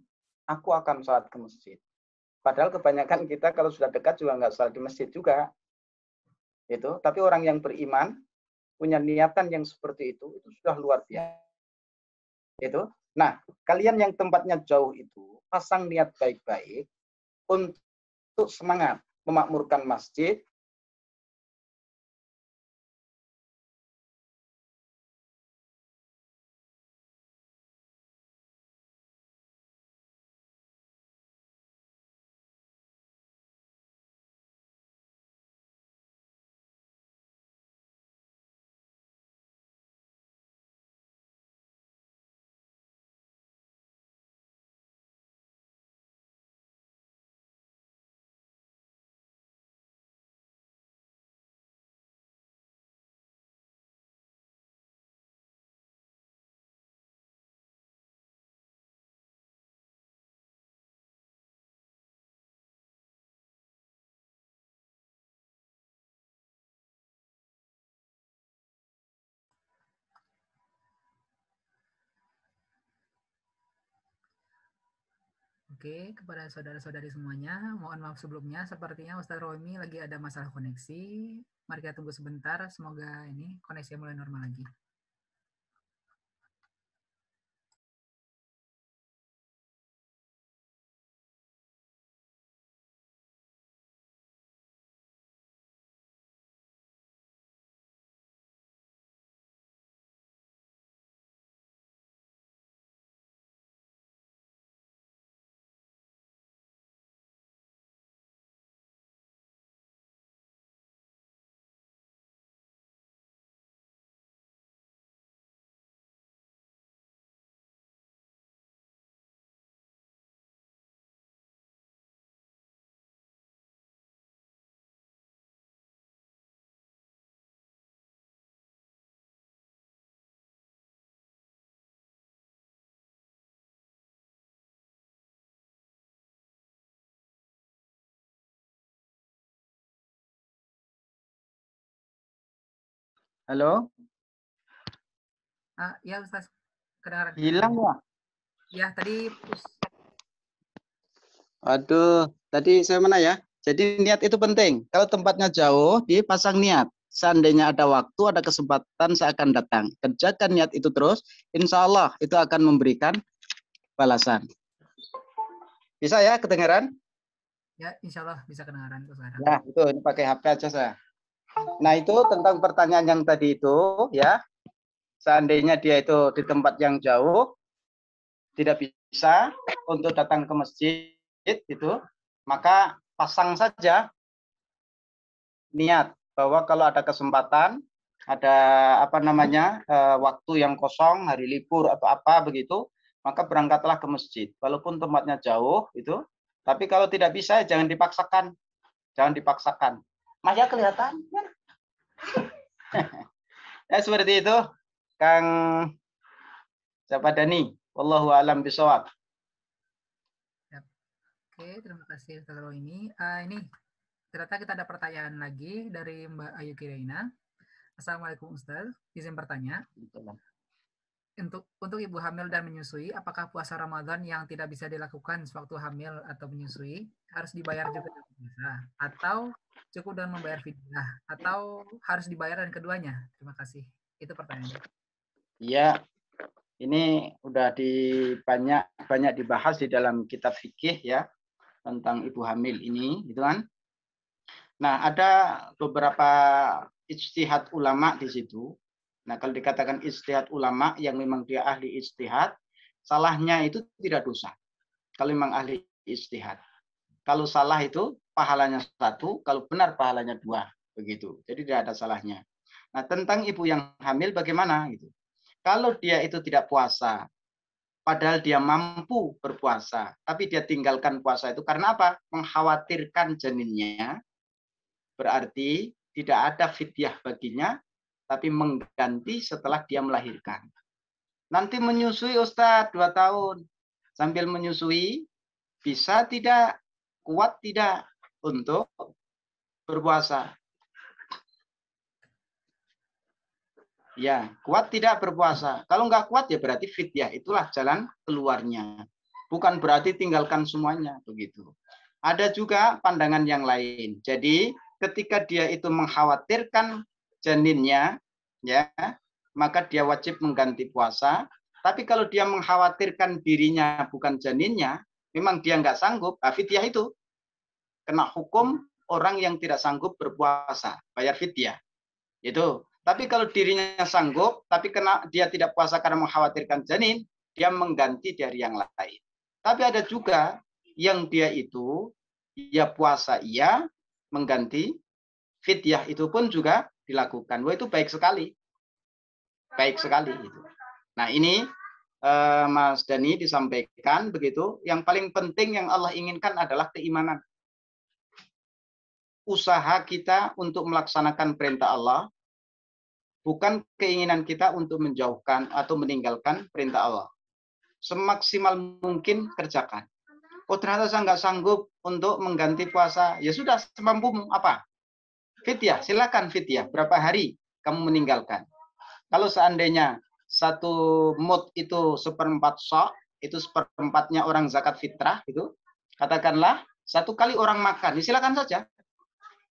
aku akan sholat ke masjid. Padahal kebanyakan kita kalau sudah dekat juga nggak sholat di masjid juga. Itu, tapi orang yang beriman punya niatan yang seperti itu sudah luar biasa. Itu. Nah, kalian yang tempatnya jauh itu pasang niat baik-baik untuk semangat memakmurkan masjid, Oke, kepada saudara-saudari semuanya, mohon maaf sebelumnya. Sepertinya Ustaz Romi lagi ada masalah koneksi. Mari kita tunggu sebentar. Semoga ini koneksi mulai normal lagi. Halo? Ya Ustaz, kedengaran. Hilang ya? Ya, tadi putus. Aduh, tadi saya mana ya? Jadi niat itu penting. Kalau tempatnya jauh, dipasang niat. Seandainya ada waktu, ada kesempatan, saya akan datang. Kerjakan niat itu terus, insya Allah itu akan memberikan balasan. Bisa ya kedengaran? Ya, insya Allah bisa kedengaran tuh sekarang. Ya, itu ini pakai HP aja saya. Nah, itu tentang pertanyaan yang tadi itu, ya. Seandainya dia itu di tempat yang jauh, tidak bisa untuk datang ke masjid, itu, maka pasang saja niat bahwa kalau ada kesempatan, ada apa namanya waktu yang kosong, hari libur atau apa begitu, maka berangkatlah ke masjid. Walaupun tempatnya jauh itu, tapi kalau tidak bisa jangan dipaksakan, jangan dipaksakan. Maya kelihatan? Ya seperti itu, Kang siapa Dani. Wallahu a'lam bishawab. Oke, terima kasih Ustaz Romi. Ini ternyata kita ada pertanyaan lagi dari Mbak Ayu Kiraina. Assalamualaikum Ustaz, izin bertanya. Untuk ibu hamil dan menyusui, apakah puasa Ramadan yang tidak bisa dilakukan sewaktu hamil atau menyusui harus dibayar juga dengan puasa, atau cukup dengan membayar fidyah, atau harus dibayar dan keduanya? Terima kasih. Itu pertanyaannya. Iya, ini udah banyak dibahas di dalam kitab fikih ya tentang ibu hamil ini, gitu kan? Nah, ada beberapa ijtihad ulama di situ. Nah, kalau dikatakan ijtihad ulama yang memang dia ahli ijtihad, salahnya itu tidak dosa. Kalau memang ahli ijtihad. Kalau salah itu pahalanya 1, kalau benar pahalanya 2, begitu. Jadi tidak ada salahnya. Nah, tentang ibu yang hamil bagaimana gitu. Kalau dia itu tidak puasa, padahal dia mampu berpuasa, tapi dia tinggalkan puasa itu karena apa? Mengkhawatirkan janinnya, berarti tidak ada fidyah baginya, tapi mengganti setelah dia melahirkan. Nanti menyusui Ustadz 2 tahun. Sambil menyusui, bisa tidak, kuat tidak untuk berpuasa. Ya, kuat tidak berpuasa. Kalau nggak kuat ya berarti fidyah. Itulah jalan keluarnya. Bukan berarti tinggalkan semuanya. Begitu. Ada juga pandangan yang lain. Jadi ketika dia itu mengkhawatirkan janinnya, ya, maka dia wajib mengganti puasa. Tapi kalau dia mengkhawatirkan dirinya bukan janinnya, memang dia nggak sanggup, fidyah itu kena hukum orang yang tidak sanggup berpuasa, bayar fidyah. Itu. Tapi kalau dirinya sanggup, tapi dia tidak puasa karena mengkhawatirkan janin, dia mengganti dari yang lain. Tapi ada juga yang dia itu ya puasa iya, mengganti fidyah itu pun juga dilakukan. Wah, itu baik sekali. Baik sekali itu. Nah, ini Mas Dani disampaikan begitu, yang paling penting yang Allah inginkan adalah keimanan. Usaha kita untuk melaksanakan perintah Allah, bukan keinginan kita untuk menjauhkan atau meninggalkan perintah Allah. Semaksimal mungkin kerjakan. Oh ternyata saya nggak sanggup untuk mengganti puasa. Ya sudah, semampumu apa? Fidyah, silakan fidyah. Berapa hari kamu meninggalkan? Kalau seandainya 1 mud itu 1/4 sok, itu seperempatnya orang zakat fitrah itu, katakanlah 1 kali orang makan, silakan saja.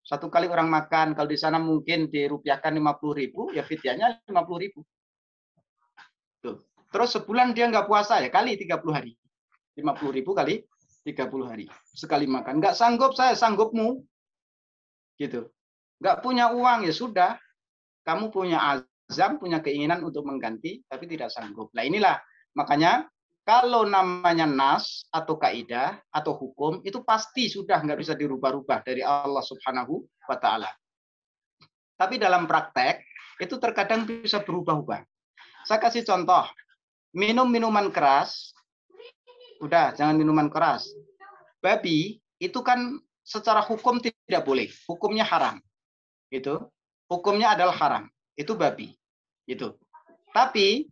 1 kali orang makan, kalau di sana mungkin dirupiahkan 50.000, ya fidyahnya 50.000. Tuh. Terus sebulan dia nggak puasa ya, kali 30 hari. 50.000 kali 30 hari. Sekali makan. Nggak sanggup saya, sanggupmu. Gitu. Nggak punya uang, ya sudah. Kamu punya azam, punya keinginan untuk mengganti, tapi tidak sanggup. Nah inilah, makanya kalau namanya nas atau kaidah atau hukum, itu pasti sudah nggak bisa dirubah-rubah dari Allah Subhanahu wa Ta'ala. Tapi dalam praktek, itu terkadang bisa berubah-ubah. Saya kasih contoh, minum minuman keras, udah jangan minuman keras. Babi itu kan secara hukum tidak boleh, hukumnya haram. Gitu. Hukumnya adalah haram. Itu babi. Gitu. Tapi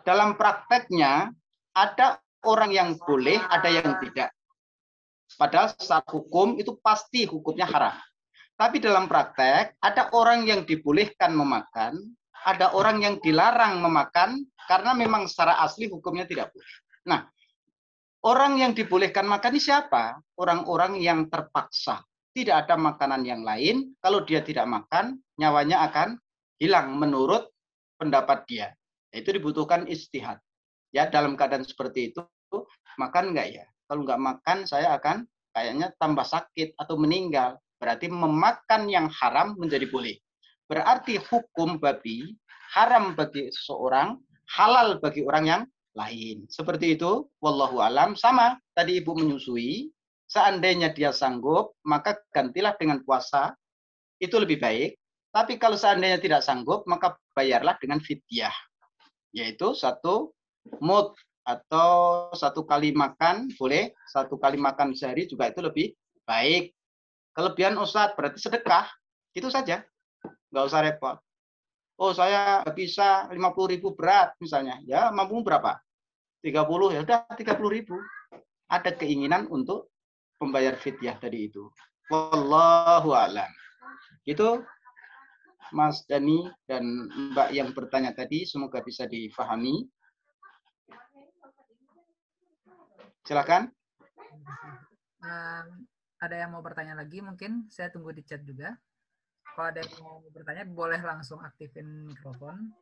dalam prakteknya ada orang yang boleh, ada yang tidak. Padahal secara hukum itu pasti hukumnya haram. Tapi dalam praktek ada orang yang dibolehkan memakan, ada orang yang dilarang memakan karena memang secara asli hukumnya tidak boleh. Nah, orang yang dibolehkan makan ini siapa? Orang-orang yang terpaksa. Tidak ada makanan yang lain. Kalau dia tidak makan, nyawanya akan hilang menurut pendapat dia. Itu dibutuhkan istihad. Ya, dalam keadaan seperti itu, makan enggak ya? Kalau enggak makan, saya akan kayaknya tambah sakit atau meninggal. Berarti memakan yang haram menjadi boleh. Berarti hukum babi haram bagi seseorang, halal bagi orang yang lain. Seperti itu, wallahu alam. Sama, tadi Ibu menyusui, seandainya dia sanggup, maka gantilah dengan puasa, itu lebih baik. Tapi kalau seandainya tidak sanggup, maka bayarlah dengan fidyah, yaitu 1 mud, atau 1 kali makan, boleh 1 kali makan sehari juga itu lebih baik. Kelebihan Ustadz berarti sedekah, itu saja, nggak usah repot. Oh saya bisa 50.000 berat misalnya, ya mampu berapa? 30, ya udah 30.000. Ada keinginan untuk membayar fidyah tadi itu. Wallahu a'lam. Itu Mas Dani dan Mbak yang bertanya tadi, semoga bisa difahami. Silakan. Ada yang mau bertanya lagi mungkin saya tunggu di chat juga. Kalau ada yang mau bertanya boleh langsung aktifin mikrofon.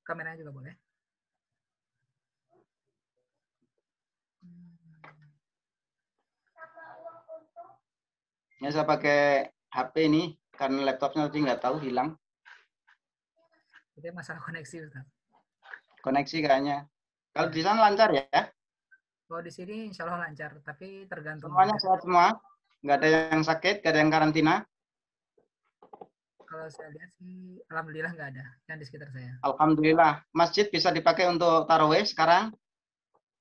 Kameranya juga boleh. Ya saya pakai HP ini karena laptopnya tadi nggak tahu hilang. Itu masalah koneksi, Ustaz. Koneksi kayaknya. Kalau di sana lancar ya? Kalau di sini insya Allah lancar, tapi tergantung. Semuanya sehat semua? Nggak ada yang sakit, nggak ada yang karantina? Kalau saya lihat sih, alhamdulillah nggak ada yang di sekitar saya. Alhamdulillah. Masjid bisa dipakai untuk tarawih sekarang?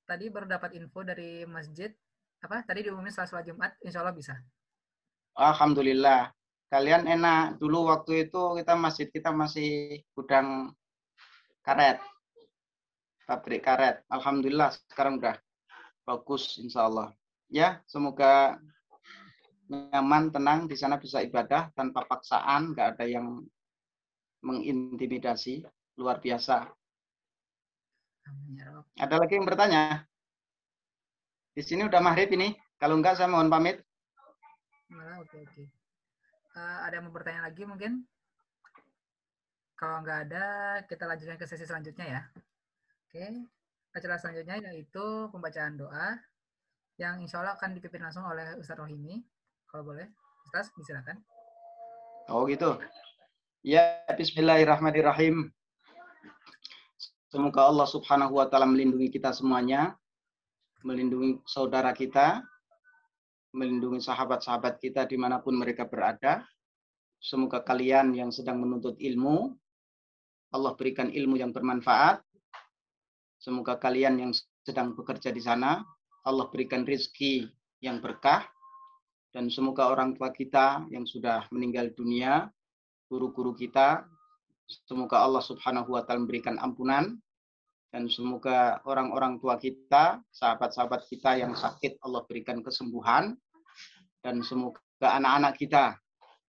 Tadi baru dapat info dari masjid, tadi diumumin setelah Jumat, insya Allah bisa. Alhamdulillah. Kalian enak. Dulu waktu itu masjid kita masih gudang karet. Pabrik karet. Alhamdulillah sekarang udah bagus insya Allah. Ya, semoga nyaman, tenang, di sana bisa ibadah tanpa paksaan, nggak ada yang mengintimidasi, luar biasa. Ada lagi yang bertanya? Di sini udah maghrib ini, kalau enggak saya mohon pamit. Oke. Ada yang mau bertanya lagi mungkin? Kalau nggak ada, kita lanjutkan ke sesi selanjutnya ya. Oke, acara selanjutnya yaitu pembacaan doa yang insya Allah akan dipimpin langsung oleh Ustaz Rohimi. Kalau boleh, Ustaz, silakan. Oh gitu. Ya, bismillahirrahmanirrahim. Semoga Allah Subhanahu wa Ta'ala melindungi kita semuanya, melindungi saudara kita, melindungi sahabat-sahabat kita dimanapun mereka berada. Semoga kalian yang sedang menuntut ilmu, Allah berikan ilmu yang bermanfaat. Semoga kalian yang sedang bekerja di sana, Allah berikan rezeki yang berkah. Dan semoga orang tua kita yang sudah meninggal dunia, guru-guru kita, semoga Allah Subhanahu wa Ta'ala memberikan ampunan. Dan semoga orang-orang tua kita, sahabat-sahabat kita yang sakit, Allah berikan kesembuhan. Dan semoga anak-anak kita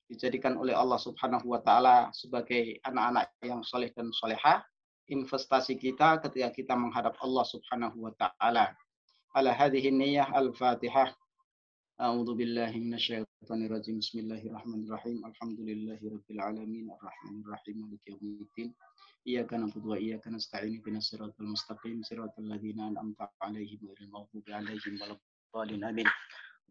dijadikan oleh Allah Subhanahu wa Ta'ala sebagai anak-anak yang soleh dan solehah, investasi kita ketika kita menghadap Allah Subhanahu wa taala. Ala hadhihi niyyah al-Fatihah. A'udzu billahi minasyaitonir rajim. Bismillahirrahmanirrahim. Alhamdulillahirabbil alamin arrahmanir rahim maliki yaumiddin. Iyyaka na'budu wa iyyaka nasta'in ihdinas siratal mustaqim siratal ladzina an'amta 'alaihim ghairil maghdubi 'alaihim waladdallin. Amin.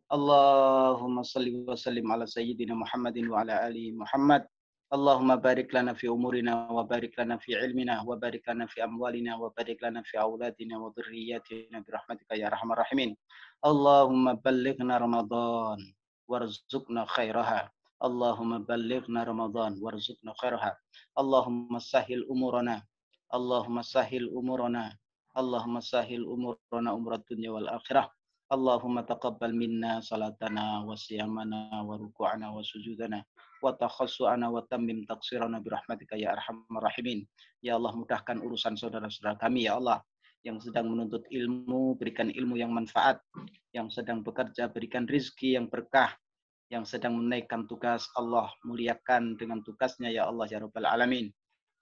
Allahumma shalli wa sallim ala sayyidina Muhammadin wa ala ali Muhammad. Allahumma barik lana fi umurina wa barik lana fi ilmina wa barik lana fi amwalina wa barik lana fi auladina wa dhurriyyatina bi rahmatika ya arhamar rahimin. Allahumma ballighna Ramadan warzuqna khairaha. Allahumma ballighna Ramadan warzuqna khairaha. Allahumma sahhil umurana. Allahumma sahhil umurana. Allahumma sahhil umurana umrat dunya wal akhirah. Allahumma taqabbal minna salatana wa siyamana wa ruku'ana wa sujudana wa takhassu'ana wa tammim taqsirana birahmatika ya arhamar rahimin. Ya Allah, mudahkan urusan saudara-saudara kami ya Allah, yang sedang menuntut ilmu, berikan ilmu yang manfaat, yang sedang bekerja, berikan rizki yang berkah, yang sedang menaikkan tugas, Allah muliakan dengan tugasnya ya Allah ya Rabbal Alamin.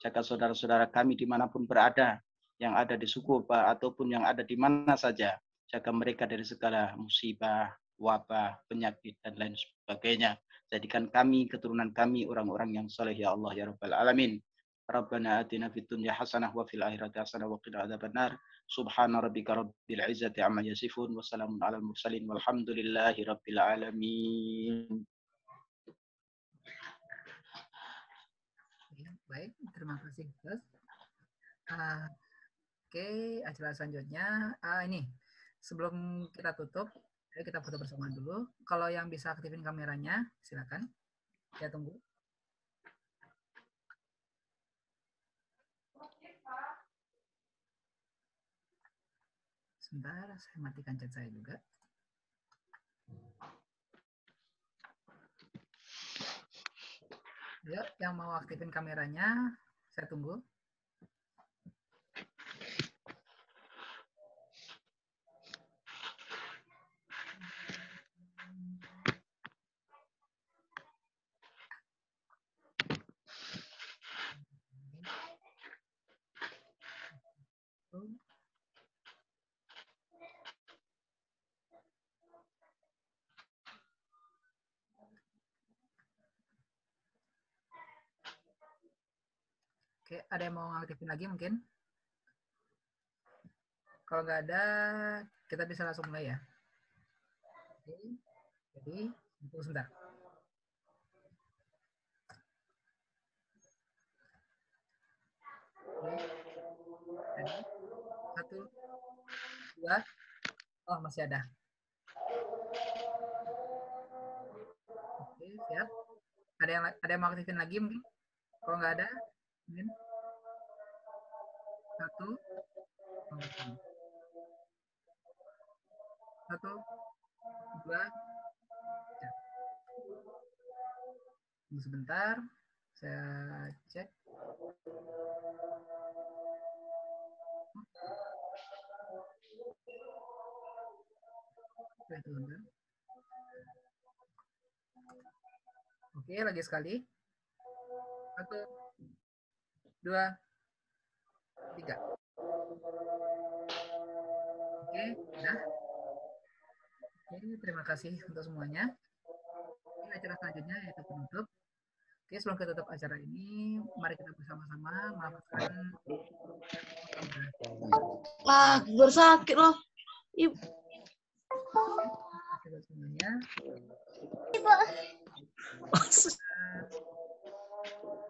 Jaga saudara-saudara kami dimanapun berada, yang ada di suku ataupun yang ada di mana saja. Jaga mereka dari segala musibah, wabah, penyakit, dan lain sebagainya. Jadikan kami, keturunan kami, orang-orang yang saleh ya Allah ya Rabbal Alamin. Rabbana atina fid dunya hasanah wa fil akhirati hasanah wa qina adzabannar. Subhana rabbika rabbil izzati amma yasifun wa salamun alal mursalin walhamdulillahi rabbil alamin. Baik, terima kasih Ustaz. Oke, acara selanjutnya ini sebelum kita tutup, kita foto bersama dulu. Kalau yang bisa aktifin kameranya, silakan. Saya tunggu. Sebentar, saya matikan chat saya juga. Ayo, yang mau aktifin kameranya, saya tunggu. Oke, ada yang mau ngaktifin lagi mungkin? Kalau nggak ada, kita bisa langsung mulai ya. Oke, jadi tunggu sebentar. Oke, jadi 1, 2, oh masih ada. Oke, siap. Ada yang mau aktifin lagi mungkin? Kalau nggak ada, mungkin 1, 2, ya. Tunggu sebentar, saya cek. Oke, lagi sekali. 1, 2, 3. Oke, sudah. Oke, terima kasih untuk semuanya. Ini acara selanjutnya yaitu penutup. Oke, sebelum kita tutup acara ini, mari kita bersama-sama melafazkan. Wah, bersakit loh. Ibu. Oke, semuanya.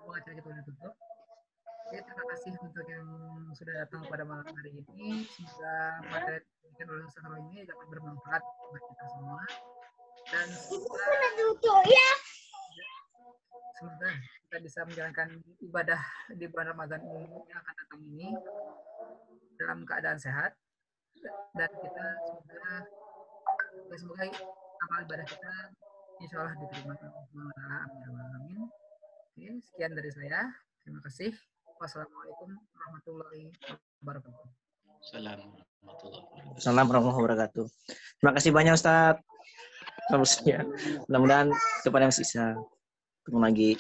Acara kita sudah tutup. Oke, terima kasih untuk yang sudah datang pada malam hari ini. Semoga materi yang diberikan oleh Ustaz ini dapat bermanfaat buat kita semua. Dan semoga kita bisa menjalankan ibadah di bulan Ramadan yang akan datang ini dalam keadaan sehat. Dan kita semoga amal ibadah kita insya Allah diterima oleh Allah. Amin. Oke, sekian dari saya. Terima kasih. Wassalamualaikum warahmatullahi wabarakatuh. Assalamualaikum warahmatullahi wabarakatuh. Terima kasih banyak Ustaz. Mudah-mudahan kepada yang sisa. Ketemu lagi.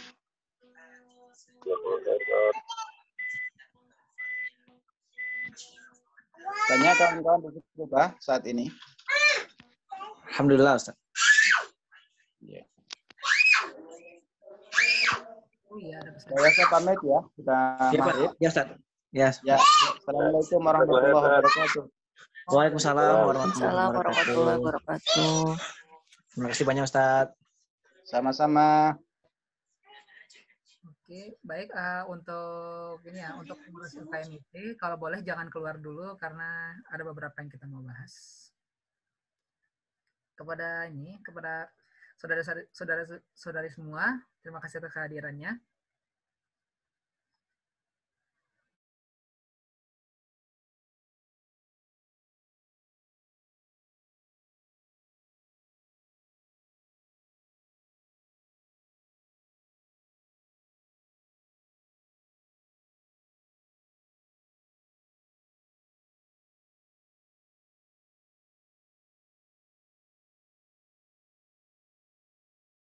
Banyak kawan-kawan berubah saat ini. Alhamdulillah, Ustaz. Ya. Oh iya, ada pesan. Saya pamit ya, sudah Ya, Pak. maghrib. Ya, Ustaz. Ya. Ya, assalamualaikum warahmatullahi wabarakatuh. Waalaikumsalam warahmatullahi Waalaikumsalam warahmatullahi wabarakatuh. wabarakatuh. Terima kasih banyak, Ustaz. Sama-sama. Oke, baik untuk ini ya, untuk pengurus UKMIT, kalau boleh jangan keluar dulu karena ada beberapa yang kita mau bahas. Kepada saudara-saudari semua, terima kasih atas kehadirannya.